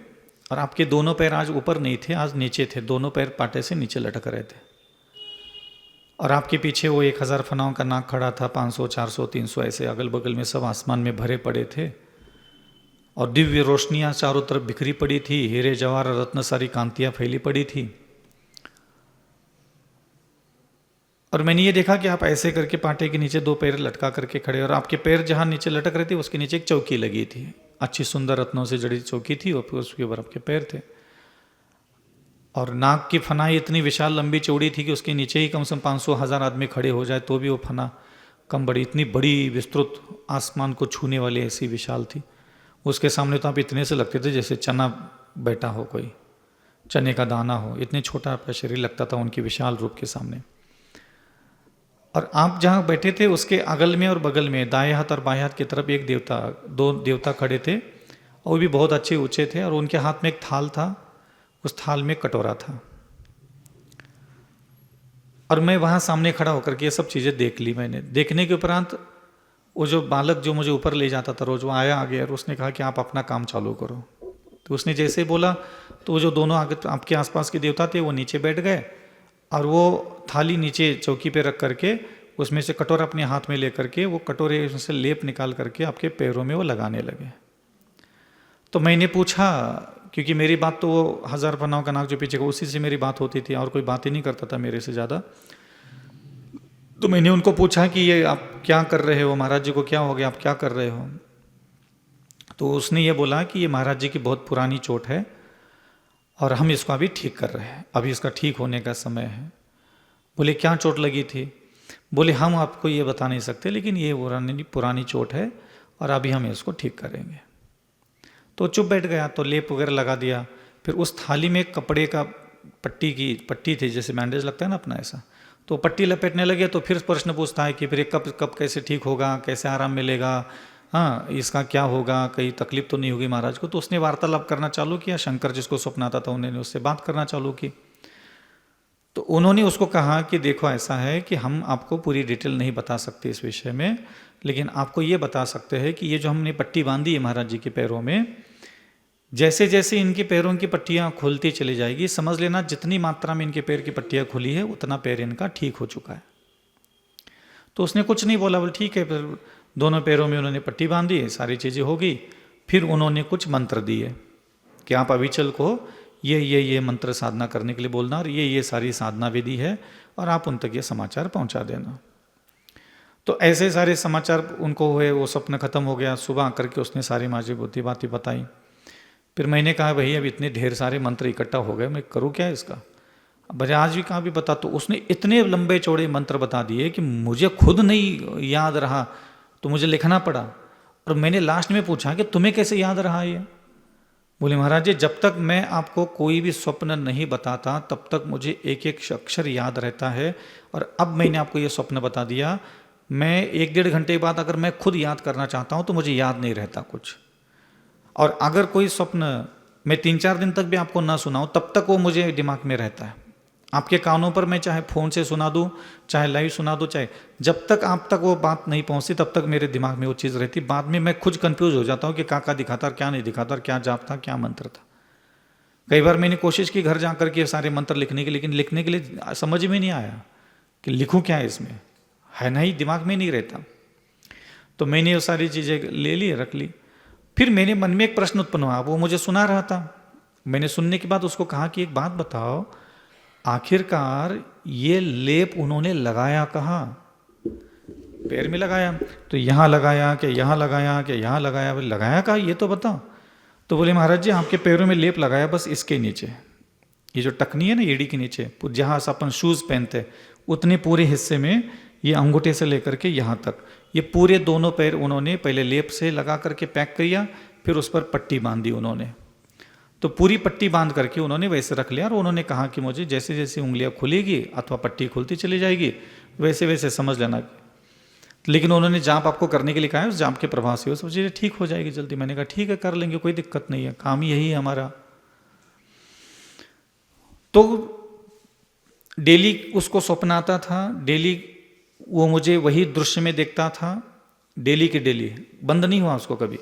और आपके दोनों पैर आज ऊपर नहीं थे, आज नीचे थे, दोनों पैर पाटे से नीचे लटक रहे थे, और आपके पीछे वो 1000 फनाओं का नाग खड़ा था, 500 400 300 ऐसे अगल बगल में सब आसमान में भरे पड़े थे, और दिव्य रोशनियाँ चारों तरफ बिखरी पड़ी थी, हीरे जवाहर रत्न सारी कांतियाँ फैली पड़ी थी। और मैंने ये देखा कि आप ऐसे करके पाटे के नीचे 2 पैर लटका करके खड़े, और आपके पैर जहाँ नीचे लटक रहे थे उसके नीचे एक चौकी लगी थी, अच्छी सुंदर रत्नों से जड़ी चौकी थी, और फिर उसके ऊपर आपके पैर थे। और नाग की फनाई इतनी विशाल लंबी चौड़ी थी कि उसके नीचे ही कम से कम 500 1000 आदमी खड़े हो जाए तो भी वो फना कम बड़ी, इतनी बड़ी विस्तृत आसमान को छूने वाली ऐसी विशाल थी। उसके सामने तो आप इतने से लगते थे जैसे चना बैठा हो, कोई चने का दाना हो, इतने छोटा आपका शरीर लगता था उनके विशाल रूप के सामने। और आप जहाँ बैठे थे उसके अगल में और बगल में दाएं हाथ और बाएं हाथ की तरफ एक देवता, 2 देवता खड़े थे, और वो भी बहुत अच्छे ऊंचे थे, और उनके हाथ में एक थाल था, उस थाल में कटोरा था। और मैं वहाँ सामने खड़ा होकर के ये सब चीज़ें देख ली मैंने। देखने के उपरांत वो जो बालक जो मुझे ऊपर ले जाता था रोज, वो आया आगे, और उसने कहा कि आप अपना काम चालू करो। तो उसने जैसे बोला तो वो जो दोनों आगे आपके आसपास के देवता थे वो नीचे बैठ गए, और वो थाली नीचे चौकी पे रख करके उसमें से कटोरा अपने हाथ में लेकर के वो कटोरे से लेप निकाल करके आपके पैरों में वो लगाने लगे। तो मैंने पूछा, क्योंकि मेरी बात तो वो 1000 फनाओं का नाग जो पीछे, उसी से मेरी बात होती थी, और कोई बात ही नहीं करता था मेरे से ज़्यादा। तो मैंने उनको पूछा कि ये आप क्या कर रहे हो, महाराज जी को क्या हो गया, आप क्या कर रहे हो? तो उसने ये बोला कि ये महाराज जी की बहुत पुरानी चोट है, और हम इसको अभी ठीक कर रहे हैं, अभी इसका ठीक होने का समय है। बोले क्या चोट लगी थी? बोले हम आपको ये बता नहीं सकते, लेकिन ये पुरानी चोट है, और अभी हम इसको ठीक करेंगे। तो चुप बैठ गया, तो लेप वगैरह लगा दिया। फिर उस थाली में कपड़े का पट्टी थी, जैसे बैंडेज लगता है ना अपना, ऐसा, तो पट्टी लपेटने लगे। तो फिर प्रश्न पूछता है कि फिर कब कैसे ठीक होगा, कैसे आराम मिलेगा, हाँ इसका क्या होगा, कहीं तकलीफ तो नहीं होगी महाराज को। तो उसने वार्तालाप करना चालू किया, शंकर जिसको स्वप्न आता था उन्होंने उससे बात करना चालू की। तो उन्होंने उसको कहा कि देखो ऐसा है कि हम आपको पूरी डिटेल नहीं बता सकते इस विषय में, लेकिन आपको ये बता सकते हैं कि ये जो हमने पट्टी बांधी है महाराज जी के पैरों में, जैसे जैसे इनके पैरों की पट्टियाँ खुलती चली जाएगी, समझ लेना जितनी मात्रा में इनके पैर की पट्टियाँ खुली है उतना पैर इनका ठीक हो चुका है। तो उसने कुछ नहीं बोला, बोले ठीक है। फिर दोनों पैरों में उन्होंने पट्टी बांधी, सारी चीज़ें हो गई। फिर उन्होंने कुछ मंत्र दिए कि आप अविचल को ये मंत्र साधना करने के लिए बोलना, और ये सारी साधना विधि है, और आप उन तक ये समाचार पहुंचा देना। तो ऐसे सारे समाचार उनको हुए, वो स्वप्न खत्म हो गया। सुबह आकर के उसने सारी माजी बुद्धि बातें बताई। फिर मैंने कहा भाई अब इतने ढेर सारे मंत्र इकट्ठा हो गए, मैं करूँ क्या इसका? बजाय आज भी कहाँ भी बता। तो उसने इतने लंबे चौड़े मंत्र बता दिए कि मुझे खुद नहीं याद रहा, तो मुझे लिखना पड़ा। और मैंने लास्ट में पूछा कि तुम्हें कैसे याद रहा ये? बोले महाराज जी जब तक मैं आपको कोई भी स्वप्न नहीं बताता तब तक मुझे एक एक अक्षर याद रहता है, और अब मैंने आपको ये स्वप्न बता दिया, मैं 1-1.5 घंटे बाद अगर मैं खुद याद करना चाहता हूँ तो मुझे याद नहीं रहता कुछ। और अगर कोई स्वप्न मैं 3-4 दिन तक भी आपको ना सुनाऊँ तब तक वो मुझे दिमाग में रहता है। आपके कानों पर मैं चाहे फ़ोन से सुना दूँ, चाहे लाइव सुना दूँ, चाहे जब तक आप तक वो बात नहीं पहुँचती तब तक मेरे दिमाग में वो चीज़ रहती। बाद में मैं खुद कंफ्यूज हो जाता हूँ कि क्या दिखाता क्या नहीं दिखाता, क्या जाप था क्या मंत्र था। कई बार मैंने कोशिश की घर जा कर के सारे मंत्र लिखने की, लेकिन लिखने के लिए समझ में नहीं आया कि लिखूँ क्या इसमें, है ना ही दिमाग में नहीं रहता। तो मैंने वो सारी चीज़ें ले ली, रख ली। फिर मेरे मन में एक प्रश्न उत्पन्न हुआ, वो मुझे सुना रहा था। मैंने सुनने के बाद उसको कहा कि एक बात बताओ, आखिरकार ये लेप उन्होंने लगाया कहाँ? पैर में लगाया, तो यहाँ लगाया कि यहाँ लगाया कि यहाँ लगाया? लगाया कहाँ ये तो बताओ। तो बोले महाराज जी आपके पैरों में लेप लगाया बस इसके नीचे, ये जो टकनी है ना एड़ी के नीचे, जहाँ से अपन शूज़ पहनते उतने पूरे हिस्से में ये अंगूठे से लेकर के यहाँ तक ये पूरे दोनों पैर उन्होंने पहले लेप से लगा करके पैक किया, फिर उस पर पट्टी बांधी उन्होंने। तो पूरी पट्टी बांध करके उन्होंने वैसे रख लिया और उन्होंने कहा कि मुझे जैसे जैसे उंगलियां खुलेगी अथवा पट्टी खुलती चली जाएगी वैसे वैसे समझ लेना। लेकिन उन्होंने जाप आपको करने के लिए कहा है, उस जाप के प्रभाव से वो सब चीज़ें ठीक हो जाएगी जल्दी। मैंने कहा ठीक है कर लेंगे, कोई दिक्कत नहीं है, काम यही है हमारा। तो डेली उसको सपना आता था, डेली वो मुझे वही दृश्य में देखता था, डेली के डेली, बंद नहीं हुआ उसको कभी।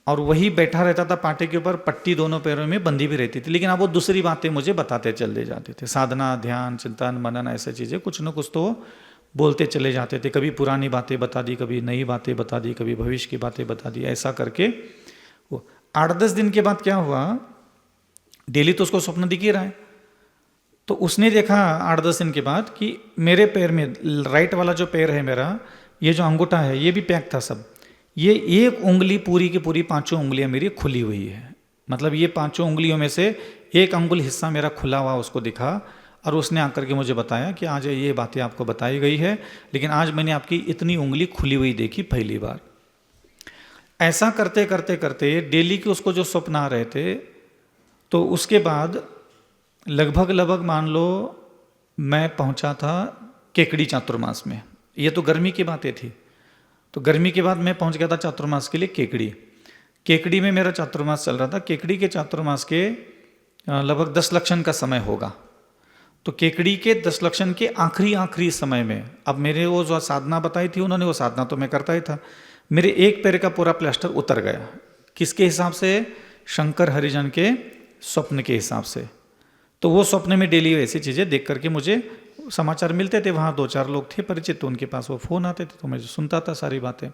और वही बैठा रहता था पाटे के ऊपर, पट्टी दोनों पैरों में बंधी भी रहती थी। लेकिन अब वो दूसरी बातें मुझे बताते चले जाते थे, साधना, ध्यान, चिंतन, मनन, ऐसे चीज़ें कुछ न कुछ तो बोलते चले जाते थे। कभी पुरानी बातें बता दी, कभी नई बातें बता दी, कभी भविष्य की बातें बता दी। ऐसा करके वो 8-10 दिन के बाद क्या हुआ, डेली तो उसको स्वप्न दिख ही रहा है। तो उसने देखा 8-10 दिन के बाद कि मेरे पैर में, राइट वाला जो पैर है मेरा, ये जो अंगूठा है ये भी पैक था सब। ये एक उंगली पूरी की पूरी 5 उंगलियां मेरी खुली हुई है। मतलब ये 5 उंगलियों में से एक अंगुल हिस्सा मेरा खुला हुआ उसको दिखा। और उसने आकर के मुझे बताया कि आज ये बातें आपको बताई गई है, लेकिन आज मैंने आपकी इतनी उंगली खुली हुई देखी पहली बार। ऐसा करते करते करते डेली के उसको जो स्वप्न आ रहे थे, तो उसके बाद लगभग मान लो मैं पहुंचा था केकड़ी चातुर्मास में। ये तो गर्मी की बातें थी। तो गर्मी के बाद मैं पहुंच गया था चातुर्मास के लिए केकड़ी। केकड़ी में मेरा चातुर्मास चल रहा था। केकड़ी के चातुर्मास के लगभग 10 लक्षण का समय होगा। तो केकड़ी के 10 लक्षण के आखिरी समय में, अब मेरे वो जो साधना बताई थी उन्होंने, वो साधना तो मैं करता ही था। मेरे एक पैर का पूरा प्लास्टर उतर गया। किसके हिसाब से? शंकर हरिजन के स्वप्न के हिसाब से। तो वो स्वप्न में डेली ऐसी चीज़ें देख करके मुझे समाचार मिलते थे। वहाँ 2-4 लोग थे परिचित, तो उनके पास वो फ़ोन आते थे, तो मैं सुनता था सारी बातें।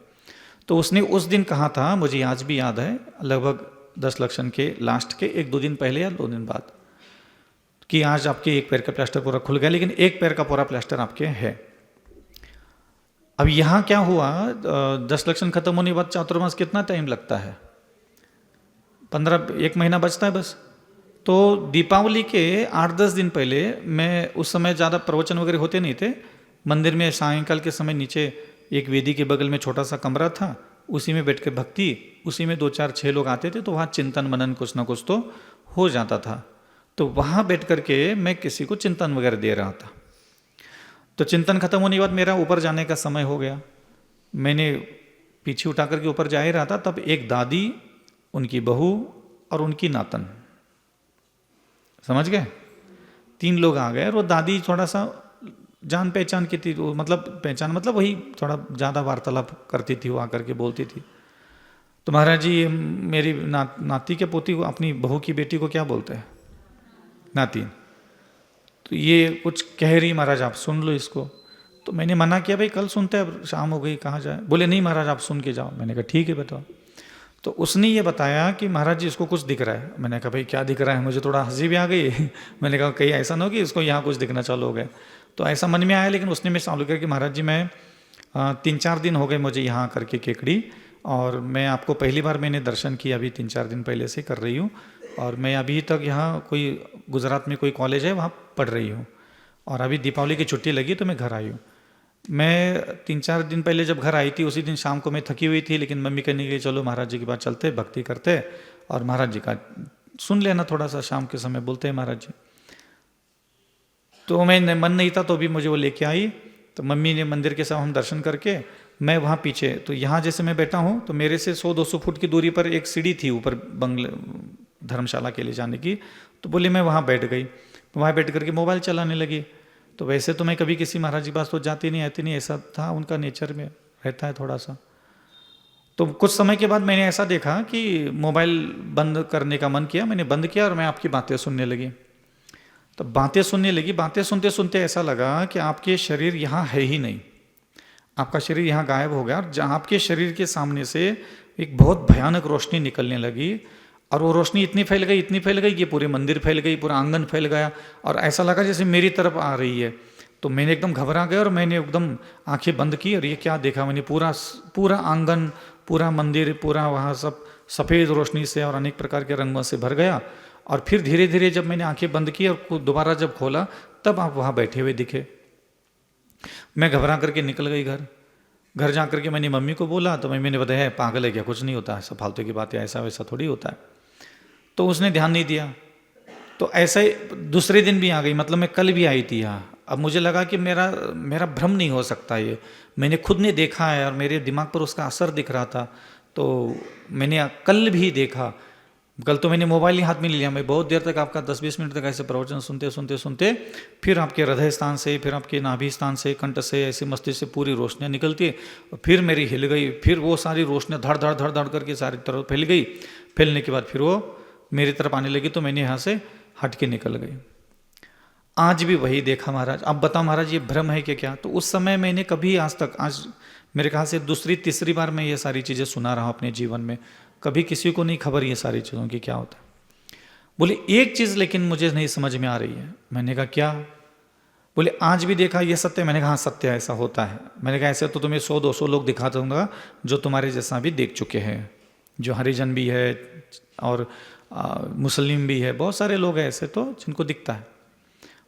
तो उसने उस दिन कहा था, मुझे आज भी याद है, लगभग 10 लक्षण के लास्ट के 1-2 दिन पहले या 2 दिन बाद, कि आज आपके एक पैर का प्लास्टर पूरा खुल गया, लेकिन एक पैर का पूरा प्लास्टर आपके है। अब यहाँ क्या हुआ, 10 लक्षण खत्म होने के बाद चातुर्मास कितना टाइम लगता है? 1 महीना बचता है बस। तो दीपावली के 8-10 दिन पहले, मैं उस समय ज़्यादा प्रवचन वगैरह होते नहीं थे, मंदिर में सायंकाल के समय नीचे एक वेदी के बगल में छोटा सा कमरा था, उसी में बैठ के भक्ति, उसी में 2-4-6 लोग आते थे, तो वहाँ चिंतन मनन कुछ ना कुछ तो हो जाता था। तो वहाँ बैठ करके मैं किसी को चिंतन वगैरह दे रहा था। तो चिंतन खत्म होने के बाद मेरा ऊपर जाने का समय हो गया। मैंने पीछे उठा करके ऊपर जा ही रहा था, तब एक दादी, उनकी बहू और उनकी नातन, समझ गए, 3 लोग आ गए। और वो दादी थोड़ा सा जान पहचान की थी, मतलब पहचान मतलब वही थोड़ा ज़्यादा वार्तालाप करती थी, वो आकर के बोलती थी। तो महाराज जी, मेरी नाती के पोती को, अपनी बहू की बेटी को क्या बोलते हैं? नाती। तो ये कुछ कह रही, महाराज आप सुन लो इसको। तो मैंने मना किया, भाई कल सुनते हैं, अब शाम हो गई, कहाँ जाए? बोले नहीं महाराज आप सुन के जाओ। मैंने कहा ठीक है बताओ। तो उसने ये बताया कि महाराज जी इसको कुछ दिख रहा है। मैंने कहा भाई क्या दिख रहा है? मुझे थोड़ा हंसी भी आ गई। मैंने कहा कहीं ऐसा ना हो कि इसको यहाँ कुछ दिखना चालू हो गया। तो ऐसा मन में आया, लेकिन उसने मैं चालू किया कि महाराज जी मैं 3-4 दिन हो गए मुझे यहाँ करके केकड़ी, और मैं आपको पहली बार मैंने दर्शन किया, अभी 3-4 दिन पहले से कर रही हूँ। और मैं अभी तक यहाँ कोई गुजरात में कोई कॉलेज है वहाँ पढ़ रही हूँ, और अभी दीपावली की छुट्टी लगी तो मैं घर आई हूँ। मैं 3-4 दिन पहले जब घर आई थी, उसी दिन शाम को मैं थकी हुई थी, लेकिन मम्मी कहने गई चलो महाराज जी के पास चलते, भक्ति करते और महाराज जी का सुन लेना थोड़ा सा, शाम के समय बोलते हैं महाराज जी। तो मैं मन नहीं था, तो भी मुझे वो लेके आई। तो मम्मी ने मंदिर के साथ हम दर्शन करके, मैं वहाँ पीछे, तो यहाँ जैसे मैं बैठा हूँ तो मेरे से 100-200 फुट की दूरी पर एक सीढ़ी थी ऊपर बंगले धर्मशाला के लिए जाने की। तो बोली मैं वहाँ बैठ गई, वहाँ बैठ करके मोबाइल चलाने लगी। तो वैसे तो मैं कभी किसी महाराज जी के पास तो जाती नहीं, आती नहीं, ऐसा था उनका नेचर में रहता है थोड़ा सा। तो कुछ समय के बाद मैंने ऐसा देखा कि मोबाइल बंद करने का मन किया, मैंने बंद किया और मैं आपकी बातें सुनने लगी। तो बातें सुनने लगी, बातें सुनते सुनते ऐसा लगा कि आपके शरीर यहाँ है ही नहीं, आपका शरीर यहाँ गायब हो गया। और जहाँ आपके शरीर के सामने से एक बहुत भयानक रोशनी निकलने लगी, और वो रोशनी इतनी फैल गई कि पूरे मंदिर फैल गई, पूरा आंगन फैल गया, और ऐसा लगा जैसे मेरी तरफ आ रही है। तो मैंने एकदम घबरा गया और मैंने एकदम आंखें बंद की, और ये क्या देखा मैंने, पूरा आंगन, पूरा मंदिर, पूरा वहाँ सब सफ़ेद रोशनी से और अनेक प्रकार के रंगों से भर गया। और फिर धीरे धीरे जब मैंने आंखें बंद की और दोबारा जब खोला तब आप वहाँ बैठे हुए दिखे। मैं घबरा करके निकल गई घर जा करके मैंने मम्मी को बोला तो मम्मी ने बताया पागल है क्या, कुछ नहीं होता, ऐसा फालतू की बात है, ऐसा वैसा थोड़ी होता है। तो उसने ध्यान नहीं दिया। तो ऐसा ही दूसरे दिन भी आ गई, मतलब मैं कल भी आई थी यहाँ। अब मुझे लगा कि मेरा भ्रम नहीं हो सकता, ये मैंने खुद ने देखा है और मेरे दिमाग पर उसका असर दिख रहा था। तो मैंने कल भी देखा, कल तो मैंने मोबाइल ही हाथ में ले लिया। मैं बहुत देर तक आपका 10-20 मिनट तक ऐसे प्रवचन सुनते फिर आपके हृदय स्थान से, फिर आपके नाभि स्थान से, कंठ से, ऐसे मस्तिष्क से पूरी रोशनियाँ निकलती है। और फिर मेरी हिल गई, फिर वो सारी रोशनियाँ धड़ धड़ करके सारी तरफ फैल गई। फैलने के बाद फिर वो मेरी तरफ आने लगी तो मैंने यहाँ से हट के निकल गई। आज भी वही देखा महाराज। अब बताओ महाराज ये भ्रम है कि क्या? तो उस समय मैंने कभी आज तक, आज मेरे ख्याल से दूसरी तीसरी बार मैं ये सारी चीज़ें सुना रहा हूँ अपने जीवन में। कभी किसी को नहीं खबर ये सारी चीज़ों की क्या होता है। बोले एक चीज़ लेकिन मुझे नहीं समझ में आ रही है। मैंने कहा क्या? बोले आज भी देखा ये सत्य है। मैंने कहा हाँ सत्य है, ऐसा होता है। मैंने कहा ऐसे तो तुम्हें 100-200 लोग दिखा दूंगा जो तुम्हारे जैसा भी देख चुके हैं, जो हरिजन भी है और मुस्लिम भी है, बहुत सारे लोग हैं ऐसे तो जिनको दिखता है।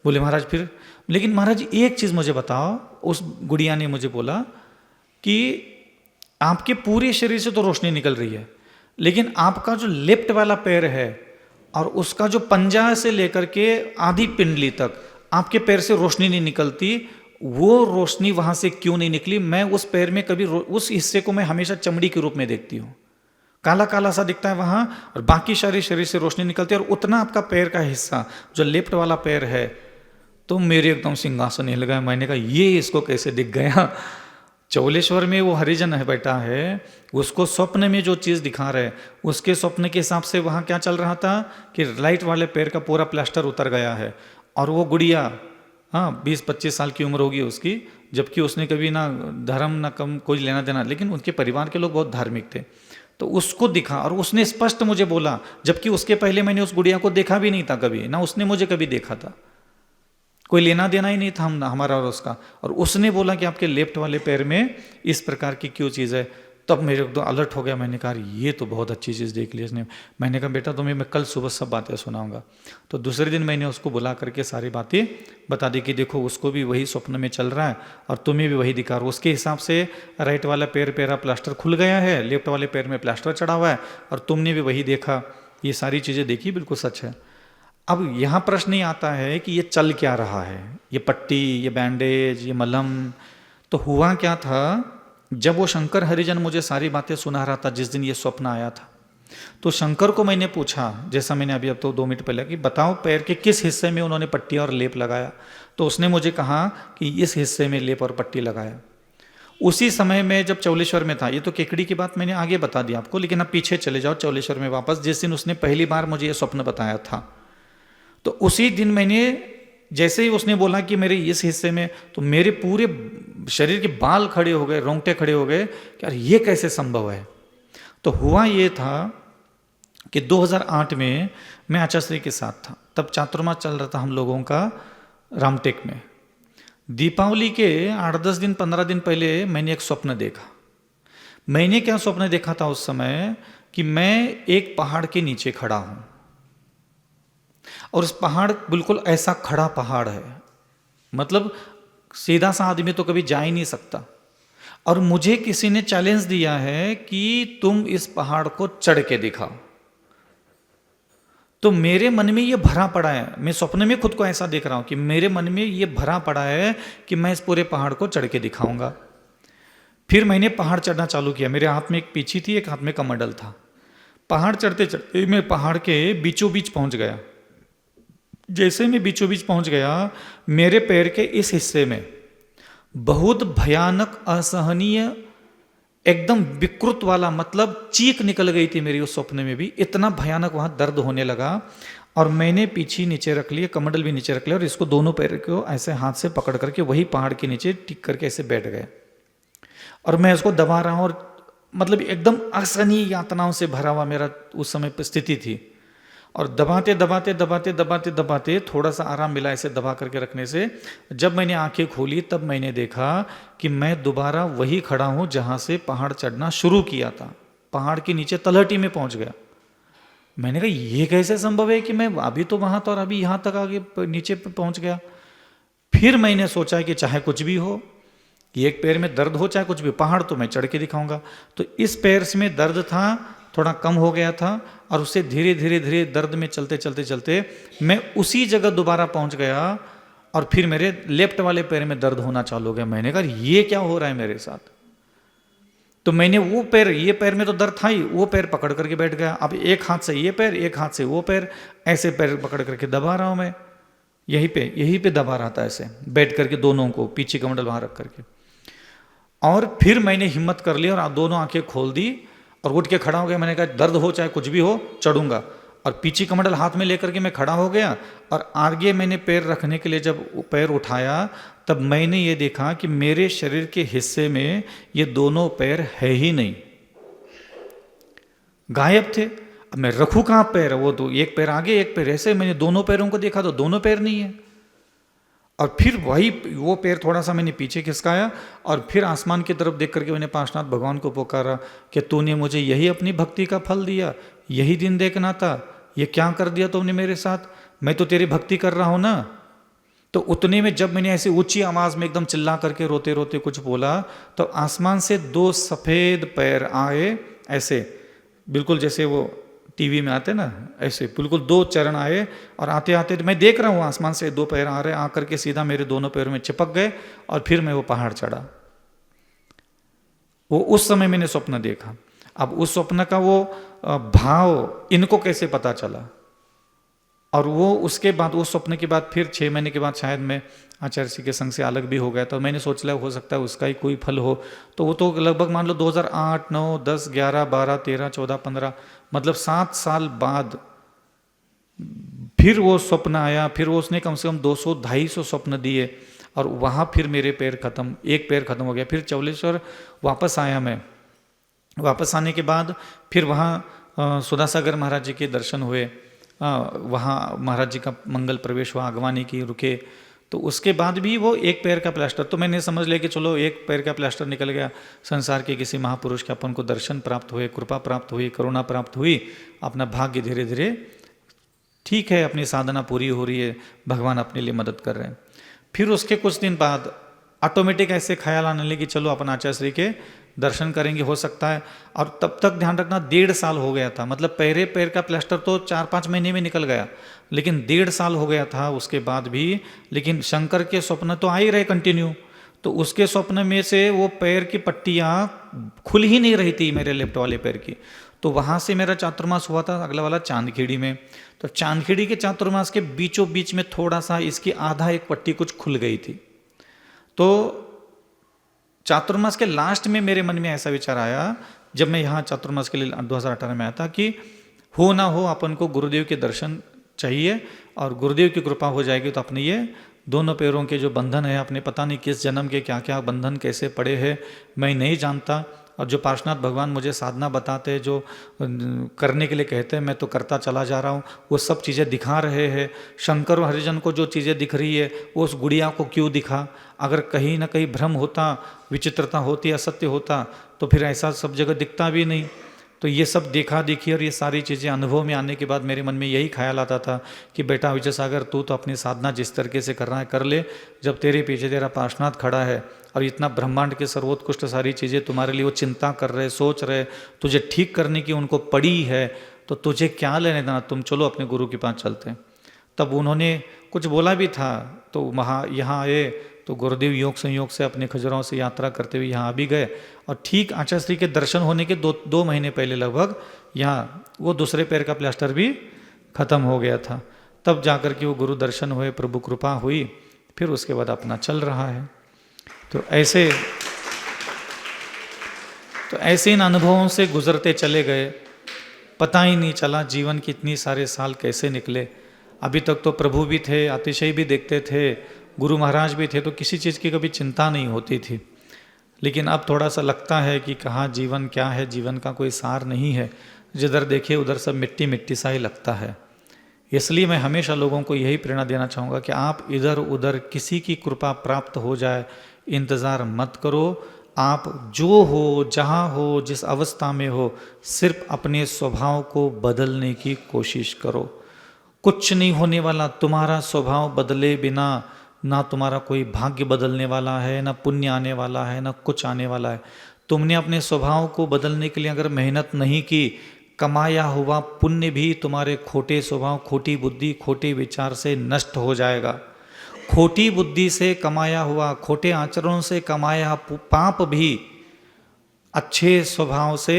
बोले महाराज फिर? लेकिन महाराज एक चीज़ मुझे बताओ। उस गुड़िया ने मुझे बोला कि आपके पूरे शरीर से तो रोशनी निकल रही है, लेकिन आपका जो लेफ्ट वाला पैर है और उसका जो पंजा से लेकर के आधी पिंडली तक आपके पैर से रोशनी नहीं निकलती, वो रोशनी वहाँ से क्यों नहीं निकली? मैं उस पैर में कभी उस हिस्से को मैं हमेशा चमड़ी के रूप में देखती हूँ, काला काला सा दिखता है वहाँ, और बाकी सारे शरीर से रोशनी निकलती है। और उतना आपका पैर का हिस्सा जो लेफ्ट वाला पैर है, तो मेरे एकदम सिंहासन हिल गया। मैंने कहा ये इसको कैसे दिख गया? चौलेश्वर में वो हरिजन है बैठा है, उसको स्वप्न में जो चीज़ दिखा रहे, उसके स्वप्न के हिसाब से वहाँ क्या चल रहा था कि राइट वाले पैर का पूरा प्लास्टर उतर गया है। और वो गुड़िया हाँ 20-25 साल की उम्र होगी उसकी, जबकि उसने कभी ना धर्म ना कम कोई लेना देना, लेकिन उनके परिवार के लोग बहुत धार्मिक थे। तो उसको दिखा और उसने स्पष्ट मुझे बोला, जबकि उसके पहले मैंने उस गुड़िया को देखा भी नहीं था कभी, ना उसने मुझे कभी देखा था, कोई लेना देना ही नहीं था हमारा और उसका। और उसने बोला कि आपके लेफ्ट वाले पैर में इस प्रकार की क्यों चीज़ है। तब मेरे एकदम अलर्ट हो गया। मैंने कहा ये तो बहुत अच्छी चीज़ देख ली इसने। मैंने कहा बेटा तुम्हें मैं कल सुबह सब बातें सुनाऊंगा। तो दूसरे दिन मैंने उसको बुला करके सारी बातें बता दी कि देखो उसको भी वही स्वप्न में चल रहा है और तुम्हें भी वही दिखा रहा। उसके हिसाब से राइट वाला पैर पेरा प्लास्टर खुल गया है, लेफ्ट वाले पैर में प्लास्टर चढ़ा हुआ है, और तुमने भी वही देखा। ये सारी चीज़ें देखी, बिल्कुल सच है। अब यहाँ प्रश्न ही आता है कि ये चल क्या रहा है, ये पट्टी, ये बैंडेज, ये मलहम। तो हुआ क्या था, जब वो शंकर हरिजन मुझे सारी बातें सुना रहा था जिस दिन ये स्वप्न आया था, तो शंकर को मैंने पूछा, जैसा मैंने अभी अब तो 2 मिनट पहले, कि बताओ पैर के किस हिस्से में उन्होंने पट्टी और लेप लगाया। तो उसने मुझे कहा कि इस हिस्से में लेप और पट्टी लगाया। उसी समय में जब चौलेश्वर में था, ये तो केकड़ी की बात मैंने आगे बता दी आपको, लेकिन अब पीछे चले जाओ चौलेश्वर में वापस, जिस दिन उसने पहली बार मुझे ये स्वप्न बताया था। तो उसी दिन मैंने, जैसे ही उसने बोला कि मेरे इस हिस्से में, तो मेरे पूरे शरीर के बाल खड़े हो गए, रोंगटे खड़े हो गए कि यार ये कैसे संभव है। तो हुआ ये था कि 2008 में मैं आचार्य के साथ था, तब चातुर्मास चल रहा था हम लोगों का रामटेक में। दीपावली के 8-10 दिन 15 दिन पहले मैंने एक स्वप्न देखा। मैंने क्या स्वप्न देखा था उस समय कि मैं एक पहाड़ के नीचे खड़ा हूं, और उस पहाड़ बिल्कुल ऐसा खड़ा पहाड़ है, मतलब सीधा सा आदमी तो कभी जा ही नहीं सकता। और मुझे किसी ने चैलेंज दिया है कि तुम इस पहाड़ को चढ़ के दिखाओ। तो मेरे मन में ये भरा पड़ा है, मैं स्वप्न में खुद को ऐसा देख रहा हूं कि मेरे मन में ये भरा पड़ा है कि मैं इस पूरे पहाड़ को चढ़ के दिखाऊंगा। फिर मैंने पहाड़ चढ़ना चालू किया। मेरे हाथ में एक पीछी थी, एक हाथ में कमंडल था। पहाड़ चढ़ते चढ़ते मैं पहाड़ के बीचों बीच पहुंच गया। जैसे मैं बीचों बीच पहुंच गया, मेरे पैर के इस हिस्से में बहुत भयानक, असहनीय, एकदम विकृत वाला, मतलब चीख निकल गई थी मेरी उस स्वप्न में भी। इतना भयानक वहां दर्द होने लगा। और मैंने पीछे नीचे रख लिया, कमंडल भी नीचे रख लिया, और इसको दोनों पैर को ऐसे हाथ से पकड़ करके वही पहाड़ के नीचे टिक करके ऐसे बैठ गए। और मैं उसको दबा रहा हूँ, और मतलब एकदम असहनीय यातनाओं से भरा हुआ मेरा उस समय स्थिति थी। और दबाते दबाते दबाते दबाते दबाते थोड़ा सा आराम मिला ऐसे दबा करके रखने से। जब मैंने आंखें खोली तब मैंने देखा कि मैं दोबारा वही खड़ा हूँ जहाँ से पहाड़ चढ़ना शुरू किया था। पहाड़ के नीचे तलहटी में पहुँच गया। मैंने कहा ये कैसे संभव है कि मैं अभी तो वहाँ था और अभी यहाँ तक आगे नीचे पहुँच गया। फिर मैंने सोचा कि चाहे कुछ भी हो, एक पैर में दर्द हो चाहे कुछ भी, पहाड़ तो मैं चढ़ के दिखाऊंगा। तो इस पैर से में दर्द था, थोड़ा कम हो गया था, और उससे धीरे धीरे धीरे दर्द में चलते चलते चलते मैं उसी जगह दोबारा पहुंच गया, और फिर मेरे लेफ्ट वाले पैर में दर्द होना चालू हो गया। मैंने कहा ये क्या हो रहा है मेरे साथ। तो मैंने वो पैर, ये पैर में तो दर्द था ही, वो पैर पकड़ करके बैठ गया। अब एक हाथ से ये पैर, एक हाथ से वो पैर, ऐसे पैर पकड़ करके दबा रहा हूं मैं, यहीं पे दबा रहा था ऐसे बैठ करके, दोनों को पीछे कमंडल वहां रख करके। और फिर मैंने हिम्मत कर ली और दोनों आंखें खोल दी और उठ के खड़ा हो गया। मैंने कहा दर्द हो चाहे कुछ भी हो, चढ़ूंगा। और पीछे कमंडल हाथ में लेकर के मैं खड़ा हो गया, और आगे मैंने पैर रखने के लिए जब पैर उठाया, तब मैंने ये देखा कि मेरे शरीर के हिस्से में ये दोनों पैर है ही नहीं, गायब थे। अब मैं रखूं कहाँ पैर, वो तो एक पैर आगे एक पैर ऐसे, मैंने दोनों पैरों को देखा तो दोनों पैर नहीं है। और फिर वो पैर थोड़ा सा मैंने पीछे खिसकाया, और फिर आसमान की तरफ देख करके मैंने पार्श्वनाथ भगवान को पुकारा कि तूने मुझे यही अपनी भक्ति का फल दिया, यही दिन देखना था, ये क्या कर दिया तुमने मेरे साथ, मैं तो तेरी भक्ति कर रहा हूं ना। तो उतने में जब मैंने ऐसे ऊंची आवाज में एकदम चिल्ला करके रोते रोते कुछ बोला, तो आसमान से 2 सफेद पैर आए, ऐसे बिल्कुल जैसे वो टीवी में आते ना, ऐसे बिल्कुल 2 चरण आए, और आते आते मैं देख रहा हूँ आसमान से 2 पैर आ रहे, आकर के सीधा मेरे दोनों पैरों में चिपक गए, और फिर मैं वो पहाड़ चढ़ा। वो उस समय मैंने स्वप्न देखा। अब उस स्वप्न का वो भाव इनको कैसे पता चला, और वो उसके बाद उस स्वप्न के बाद फिर 6 महीने के बाद शायद मैं आचार्य जी के संग से अलग भी हो गया। तो मैंने सोच लिया हो सकता है उसका ही कोई फल हो। तो वो तो लगभग मान लो 2008, 9, 10, 11, 12, 13, 14, 15, मतलब 7 साल बाद फिर वो स्वप्न आया। फिर वो उसने कम से कम 200-250 स्वप्न दिए, और वहाँ फिर मेरे पैर खत्म, एक पैर खत्म हो गया। फिर चौलेश्वर वापस आया मैं। वापस आने के बाद फिर वहाँ सुधासागर महाराज जी के दर्शन हुए, वहाँ महाराज जी का मंगल प्रवेश हुआ, अगवानी की रुके। तो उसके बाद भी वो एक पैर का प्लास्टर, तो मैंने समझ लिया कि चलो एक पैर का प्लास्टर निकल गया, संसार के किसी महापुरुष के अपन को दर्शन प्राप्त हुए, कृपा प्राप्त हुई, करुणा प्राप्त हुई, अपना भाग्य धीरे धीरे ठीक है, अपनी साधना पूरी हो रही है, भगवान अपने लिए मदद कर रहे हैं। फिर उसके कुछ दिन बाद ऑटोमेटिक ऐसे ख्याल आने लगे कि चलो अपन आचार्य श्री के दर्शन करेंगे, हो सकता है। और तब तक ध्यान रखना 1.5 साल हो गया था, मतलब पहले पैर का प्लास्टर तो 4-5 महीने में निकल गया, लेकिन 1.5 साल हो गया था उसके बाद भी। लेकिन शंकर के स्वप्न तो आ ही रहे कंटिन्यू। तो उसके स्वप्न में से वो पैर की पट्टियाँ खुल ही नहीं रही थी मेरे लेफ्ट वाले पैर की। तो वहाँ से मेरा चातुर्मास हुआ था अगला वाला चांदखेड़ी में। तो चांदखेड़ी के चातुर्मास के बीचों बीच में थोड़ा सा इसकी आधा एक पट्टी कुछ खुल गई थी। तो चातुर्मास के लास्ट में मेरे मन में ऐसा विचार आया, जब मैं यहाँ चातुर्मास के लिए 2018 में आया था, कि हो ना हो अपन को गुरुदेव के दर्शन चाहिए, और गुरुदेव की कृपा हो जाएगी तो अपने ये दोनों पैरों के जो बंधन है, अपने पता नहीं किस जन्म के क्या क्या बंधन कैसे पड़े हैं मैं नहीं जानता। और जो पार्श्वनाथ भगवान मुझे साधना बताते हैं, जो करने के लिए कहते हैं, मैं तो करता चला जा रहा हूँ, वो सब चीज़ें दिखा रहे हैं। शंकर और हरिजन को जो चीज़ें दिख रही है वो उस गुड़िया को क्यों दिखा? अगर कहीं ना कहीं भ्रम होता, विचित्रता होती, असत्य होता, तो फिर ऐसा सब जगह दिखता भी नहीं। तो ये सब देखा देखी और ये सारी चीज़ें अनुभव में आने के बाद मेरे मन में यही ख्याल आता था कि बेटा विजय सागर, तू तो अपनी साधना जिस तरीके से कर रहा है कर ले। जब तेरे पीछे तेरा पार्श्वनाथ खड़ा है और इतना ब्रह्मांड के सर्वोत्कृष्ट सारी चीज़ें तुम्हारे लिए वो चिंता कर रहे, सोच रहे, तुझे ठीक करने की उनको पड़ी है, तो तुझे क्या लेने देना, तुम चलो अपने गुरु के पास चलते हैं। तब उन्होंने कुछ बोला भी था, तो यहाँ आए तो गुरुदेव योग संयोग से अपने खजुराहों से यात्रा करते हुए यहाँ आ भी गए। और ठीक आचार्य श्री के दर्शन होने के 2 महीने पहले लगभग यहाँ वो दूसरे पैर का प्लास्टर भी खत्म हो गया था। तब जाकर के वो गुरु दर्शन हुए, प्रभु कृपा हुई, फिर उसके बाद अपना चल रहा है। तो ऐसे इन अनुभवों से गुजरते चले गए, पता ही नहीं चला जीवन के इतनी सारे साल कैसे निकले। अभी तक तो प्रभु भी थे, अतिशय भी देखते थे, गुरु महाराज भी थे, तो किसी चीज़ की कभी चिंता नहीं होती थी। लेकिन अब थोड़ा सा लगता है कि कहाँ जीवन क्या है, जीवन का कोई सार नहीं है, जिधर देखिए उधर सब मिट्टी मिट्टी सा ही लगता है। इसलिए मैं हमेशा लोगों को यही प्रेरणा देना चाहूँगा कि आप इधर उधर किसी की कृपा प्राप्त हो जाए इंतज़ार मत करो, आप जो हो, जहाँ हो, जिस अवस्था में हो, सिर्फ अपने स्वभाव को बदलने की कोशिश करो। कुछ नहीं होने वाला, तुम्हारा स्वभाव बदले बिना ना तुम्हारा कोई भाग्य बदलने वाला है, ना पुण्य आने वाला है, ना कुछ आने वाला है। तुमने अपने स्वभाव को बदलने के लिए अगर मेहनत नहीं की, कमाया हुआ पुण्य भी तुम्हारे खोटे स्वभाव, खोटी बुद्धि, खोटे विचार से नष्ट हो जाएगा। खोटी बुद्धि से कमाया हुआ, खोटे आचरणों से कमाया पाप भी अच्छे स्वभाव से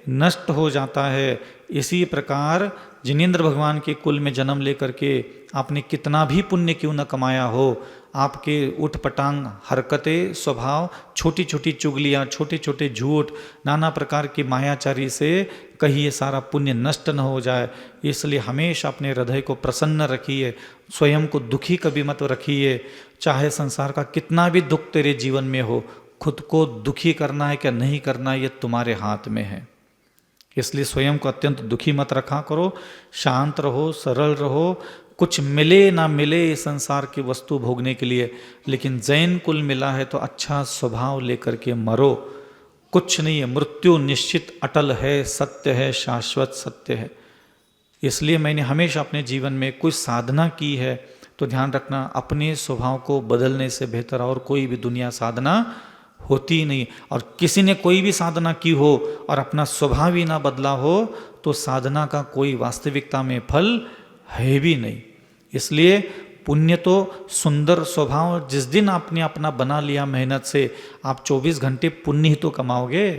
नष्ट हो जाता है। इसी प्रकार जिनेंद्र भगवान के कुल में जन्म लेकर के आपने कितना भी पुण्य क्यों न कमाया हो, आपके उठपटांग हरकतें, स्वभाव, छोटी छोटी चुगलियाँ, छोटे छोटे झूठ, नाना प्रकार की मायाचारी से कहीं ये सारा पुण्य नष्ट न हो जाए। इसलिए हमेशा अपने हृदय को प्रसन्न रखिए, स्वयं को दुखी कभी मत रखिए। चाहे संसार का कितना भी दुख तेरे जीवन में हो, खुद को दुखी करना है क्या नहीं करना है ये तुम्हारे हाथ में है। इसलिए स्वयं को अत्यंत दुखी मत रखा करो, शांत रहो, सरल रहो। कुछ मिले ना मिले इस संसार की वस्तु भोगने के लिए, लेकिन जैन कुल मिला है तो अच्छा स्वभाव लेकर के मरो। कुछ नहीं है, मृत्यु निश्चित अटल है, सत्य है, शाश्वत सत्य है। इसलिए मैंने हमेशा अपने जीवन में कुछ साधना की है तो ध्यान रखना, अपने स्वभाव को बदलने से बेहतर और कोई भी दुनिया साधना होती नहीं। और किसी ने कोई भी साधना की हो और अपना स्वभाव ही ना बदला हो तो साधना का कोई वास्तविकता में फल है भी नहीं। इसलिए पुण्य तो सुंदर स्वभाव जिस दिन आपने अपना बना लिया मेहनत से, आप 24 घंटे पुण्य ही तो कमाओगे।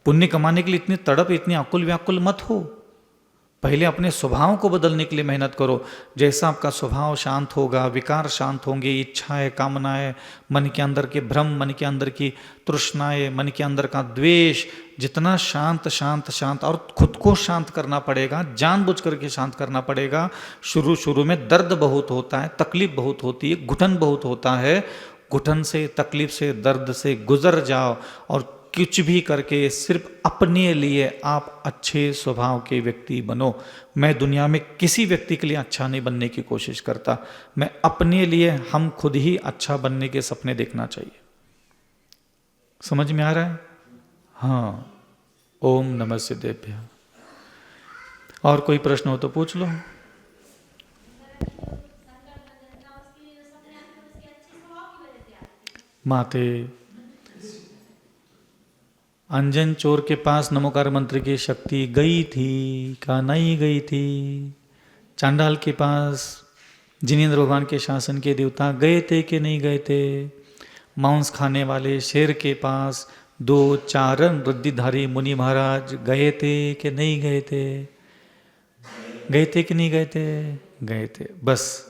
पुण्य कमाने के लिए इतनी तड़प, इतनी आकुल व्याकुल मत हो। पहले अपने स्वभाव को बदलने के लिए मेहनत करो। जैसा आपका स्वभाव शांत होगा, विकार शांत होंगे, इच्छाएं, कामनाएं, मन के अंदर के भ्रम, मन के अंदर की तृष्णाएं, मन के अंदर का द्वेष, जितना शांत शांत शांत, और खुद को शांत करना पड़ेगा, जानबूझ करके शांत करना पड़ेगा। शुरू शुरू में दर्द बहुत होता है, तकलीफ बहुत होती है, घुटन बहुत होता है। घुटन से, तकलीफ से, दर्द से गुजर जाओ और कुछ भी करके सिर्फ अपने लिए आप अच्छे स्वभाव के व्यक्ति बनो। मैं दुनिया में किसी व्यक्ति के लिए अच्छा नहीं बनने की कोशिश करता, मैं अपने लिए, हम खुद ही अच्छा बनने के सपने देखना चाहिए। समझ में आ रहा है? हाँ। ओम नमः सिद्धेभ्यः। और कोई प्रश्न हो तो पूछ लो। माते अंजन चोर के पास नमोकार मंत्र की शक्ति गई थी क्या नहीं गई थी? चांडाल के पास जिनेंद्र भगवान के शासन के देवता गए थे कि नहीं गए थे? मांस खाने वाले शेर के पास 2 चारण रुद्धिधारी मुनि महाराज गए थे कि नहीं गए थे? गए थे कि नहीं गए थे? गए थे। बस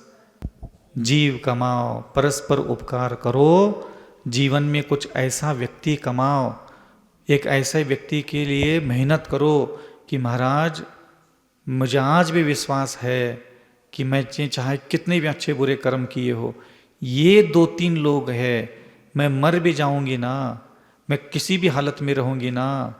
जीव कमाओ, परस्पर उपकार करो, जीवन में कुछ ऐसा व्यक्ति कमाओ, एक ऐसे व्यक्ति के लिए मेहनत करो कि महाराज मुझे आज भी विश्वास है कि मैं चाहे कितने भी अच्छे बुरे कर्म किए हो, ये 2-3 लोग हैं, मैं मर भी जाऊंगी ना, मैं किसी भी हालत में रहूंगी ना,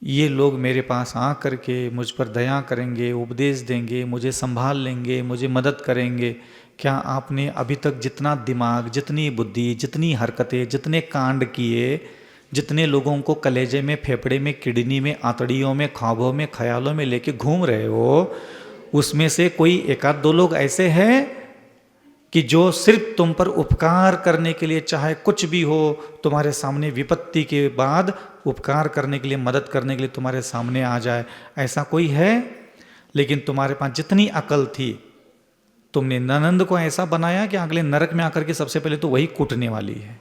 ये लोग मेरे पास आ करके मुझ पर दया करेंगे, उपदेश देंगे, मुझे संभाल लेंगे, मुझे मदद करेंगे। क्या आपने अभी तक जितना दिमाग, जितनी बुद्धि, जितनी हरकतें, जितने कांड किए, जितने लोगों को कलेजे में, फेफड़े में, किडनी में, आंतड़ियों में, ख्वाबों में, ख्यालों में लेके घूम रहे हो, उसमें से कोई 1-2 लोग ऐसे हैं कि जो सिर्फ तुम पर उपकार करने के लिए, चाहे कुछ भी हो, तुम्हारे सामने विपत्ति के बाद उपकार करने के लिए, मदद करने के लिए तुम्हारे सामने आ जाए? ऐसा कोई है? लेकिन तुम्हारे पास जितनी अकल थी, तुमने ननंद को ऐसा बनाया कि अगले नरक में आकर के सबसे पहले तो वही कूटने वाली है।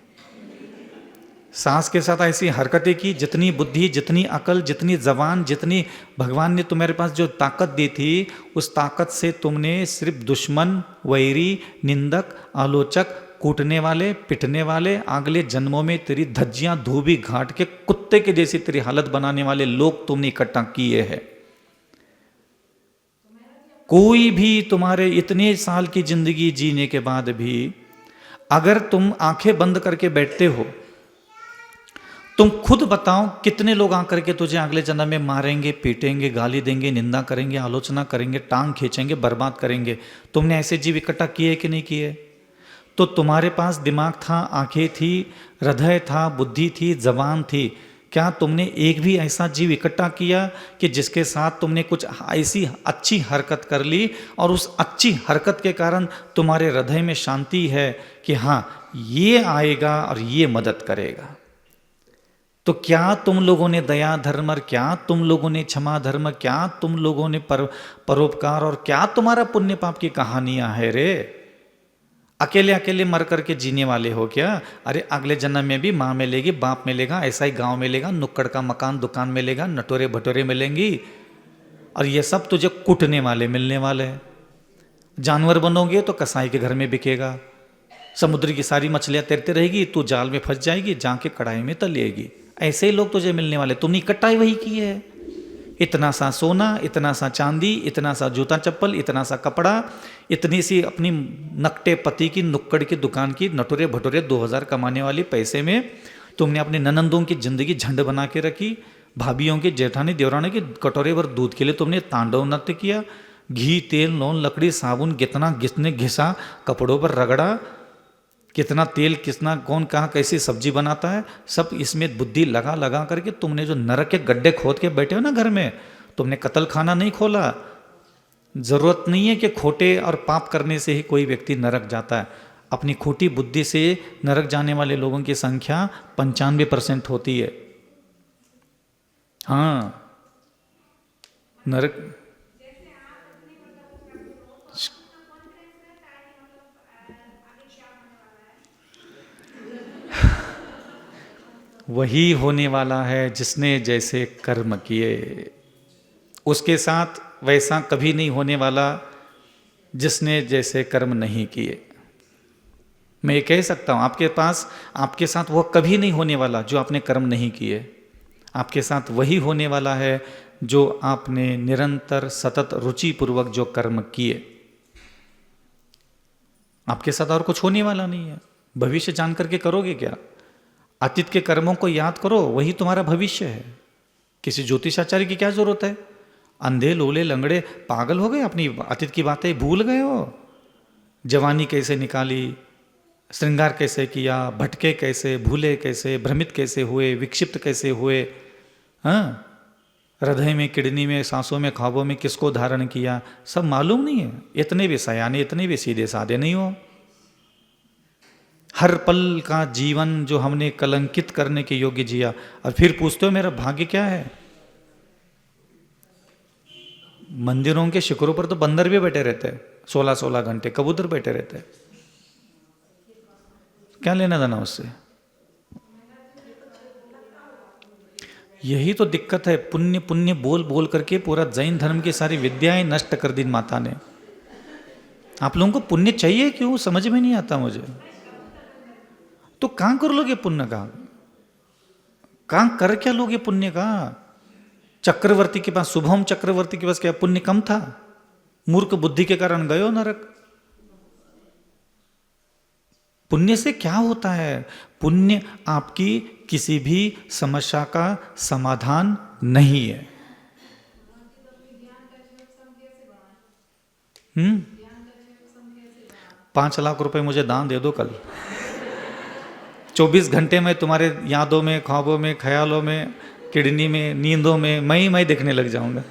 सास के साथ ऐसी हरकतें की, जितनी बुद्धि, जितनी अकल, जितनी जबान, जितनी भगवान ने तुम्हारे पास जो ताकत दी थी, उस ताकत से तुमने सिर्फ दुश्मन, वैरी, निंदक, आलोचक, कूटने वाले, पिटने वाले, अगले जन्मों में तेरी धज्जियां धोबी घाट के कुत्ते के जैसी तेरी हालत बनाने वाले लोग तुमने इकट्ठा किए हैं। कोई भी तुम्हारे इतने साल की जिंदगी जीने के बाद भी अगर तुम आंखें बंद करके बैठते हो, तुम खुद बताओ कितने लोग आकर के तुझे अगले जन्म में मारेंगे, पीटेंगे, गाली देंगे, निंदा करेंगे, आलोचना करेंगे, टांग खींचेंगे, बर्बाद करेंगे। तुमने ऐसे जीव इकट्ठा किए कि नहीं किए? तो तुम्हारे पास दिमाग था, आंखें थी, हृदय था, बुद्धि थी, जबान थी। क्या तुमने एक भी ऐसा जीव इकट्ठा किया कि जिसके साथ तुमने कुछ ऐसी अच्छी हरकत कर ली और उस अच्छी हरकत के कारण तुम्हारे हृदय में शांति है कि हाँ ये आएगा और ये मदद करेगा? तो क्या तुम लोगों ने दया धर्म, और क्या तुम लोगों ने क्षमा धर्म, क्या तुम लोगों ने परोपकार, और क्या तुम्हारा पुण्य पाप की कहानियां है रे? अकेले अकेले मर करके जीने वाले हो क्या? अरे अगले जन्म में भी माँ मिलेगी, बाप मिलेगा, ऐसा ही गांव मिलेगा, नुक्कड़ का मकान दुकान मिलेगा, नटोरे भटोरे मिलेंगी, और ये सब तुझे कुटने वाले मिलने वाले हैं। जानवर बनोगे तो कसाई के घर में बिकेगा, समुद्र की सारी मछलियां तैरते रहेगी, तू जाल में फंस जाएगी, जाके कढ़ाई में तलेगी। ऐसे ही लोग तुझे मिलने वाले। तुमने इकट्ठा ही वही की है। इतना सा सोना, इतना सा चांदी, इतना सा जूता चप्पल, इतना सा कपड़ा, इतनी सी अपनी नकटे पति की नुक्कड़ की दुकान की नटोरे भटोरे 2000 कमाने वाली पैसे में तुमने अपनी ननंदों की जिंदगी झंड बना के रखी। भाभीयों की, जेठानी देवरानी के कटोरे भर दूध के लिए तुमने तांडव नृत्य किया। घी तेल नून लकड़ी साबुन कितना किसने घिसा, कपड़ों पर रगड़ा, कितना तेल कितना कौन कहाँ कैसी सब्जी बनाता है, सब इसमें बुद्धि लगा लगा करके तुमने जो नरक के गड्ढे खोद के बैठे हो ना घर में, तुमने कत्ल खाना नहीं खोला। जरूरत नहीं है कि खोटे और पाप करने से ही कोई व्यक्ति नरक जाता है। अपनी खोटी बुद्धि से नरक जाने वाले लोगों की संख्या 95% होती है। हाँ, नरक वही होने वाला है जिसने जैसे कर्म किए, उसके साथ वैसा कभी नहीं होने वाला जिसने जैसे कर्म नहीं किए। मैं ये कह सकता हूँ आपके पास, आपके साथ वो कभी नहीं होने वाला जो आपने कर्म नहीं किए। आपके साथ वही होने वाला है जो आपने निरंतर सतत रुचि पूर्वक जो कर्म किए। आपके साथ और कुछ होने वाला नहीं है। भविष्य जान करके करोगे क्या? अतीत के कर्मों को याद करो, वही तुम्हारा भविष्य है। किसी ज्योतिषाचार्य की क्या जरूरत है? अंधे लोले लंगड़े पागल हो गए, अपनी अतीत की बातें भूल गए हो। जवानी कैसे निकाली, श्रृंगार कैसे किया, भटके कैसे, भूले कैसे, भ्रमित कैसे हुए, विक्षिप्त कैसे हुए, हाँ, हृदय में, किडनी में, सांसों में, ख्वाबों में किसको धारण किया, सब मालूम नहीं है। इतने भी सयाने, इतने भी सीधे साधे नहीं हो। हर पल का जीवन जो हमने कलंकित करने के योग्य जिया, और फिर पूछते हो मेरा भाग्य क्या है? मंदिरों के शिखरों पर तो बंदर भी बैठे रहते हैं 16-16 घंटे, कबूतर बैठे रहते हैं। क्या लेना देना उससे? यही तो दिक्कत है। पुण्य पुण्य बोल बोल करके पूरा जैन धर्म की सारी विद्याएं नष्ट कर दी माता ने। आप लोगों को पुण्य चाहिए क्यों, समझ में नहीं आता मुझे। तो कहां कर लोगे पुण्य का? कहां कर क्या लोगे पुण्य का? चक्रवर्ती के पास, शुभम चक्रवर्ती के पास क्या पुण्य कम था? मूर्ख बुद्धि के कारण गयो नरक। पुण्य से क्या होता है? पुण्य आपकी किसी भी समस्या का समाधान नहीं है। 5 लाख रुपए मुझे दान दे दो कल। 24 घंटे में तुम्हारे यादों में, ख्वाबों में, ख्यालों में, किडनी में, नींदों में मैं देखने लग जाऊंगा।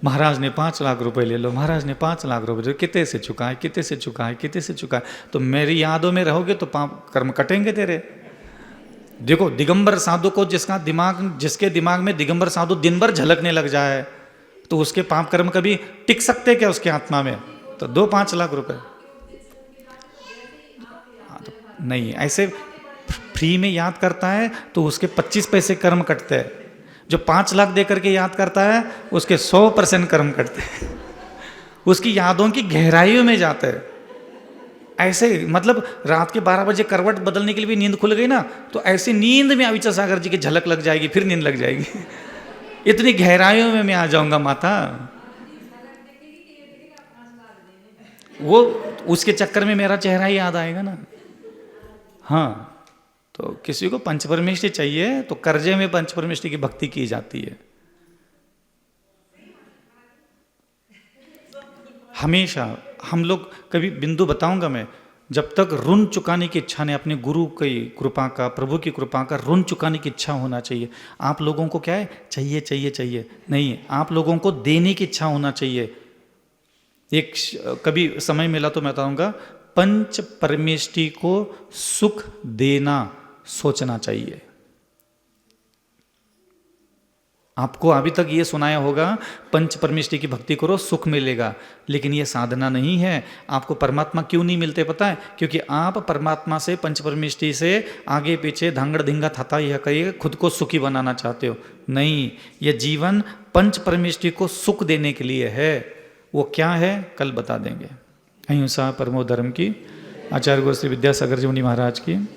महाराज ने 5 लाख रुपए ले लो, महाराज ने 5 लाख रुपए, कितने से चुका है, कितने से चुका है, कितने से चुका है। तो मेरी यादों में रहोगे तो पाप कर्म कटेंगे तेरे। देखो दिगंबर साधु को जिसके दिमाग में दिगंबर साधु दिन भर झलकने लग जाए तो उसके पाप कर्म कभी टिक सकते क्या उसके आत्मा में? तो दो 5 लाख रुपए नहीं, ऐसे फ्री में याद करता है तो उसके 25 पैसे कर्म कटते हैं। जो 5 लाख दे करके याद करता है उसके 100% कर्म कटते हैं। उसकी यादों की गहराइयों में जाते हैं। ऐसे मतलब रात के 12 बजे करवट बदलने के लिए भी नींद खुल गई ना, तो ऐसे नींद में अविचल सागर जी की झलक लग जाएगी, फिर नींद लग जाएगी। इतनी गहराइयों में मैं आ जाऊंगा माता। वो उसके चक्कर में मेरा चेहरा ही याद आएगा ना। हाँ, तो किसी को पंचपरमेष्ठी चाहिए तो कर्जे में पंचपरमेष्ठी की भक्ति की जाती है। हमेशा हम लोग, कभी बिंदु बताऊंगा मैं, जब तक ऋण चुकाने की इच्छा नहीं, अपने गुरु की कृपा का, प्रभु की कृपा का ऋण चुकाने की इच्छा होना चाहिए। आप लोगों को क्या है, चाहिए चाहिए चाहिए नहीं, आप लोगों को देने की इच्छा होना चाहिए। एक कभी समय मिला तो मैं बताऊंगा, पंच परमेष्टि को सुख देना सोचना चाहिए। आपको अभी तक ये सुनाया होगा पंच परमेष्टि की भक्ति करो सुख मिलेगा, लेकिन ये साधना नहीं है। आपको परमात्मा क्यों नहीं मिलते पता है? क्योंकि आप परमात्मा से, पंच परमेष्टि से आगे पीछे धांगड़ धिंगा था यह करिए खुद को सुखी बनाना चाहते हो। नहीं, यह जीवन पंच परमेष्टि को सुख देने के लिए है। वो क्या है कल बता देंगे। अहिंसा परमो धर्म की, आचार्य गुरु श्री विद्यासागर जी मुनि महाराज की,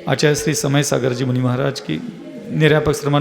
आचार्य श्री समय सागर जी मुनि महाराज की, निरापक श्रमण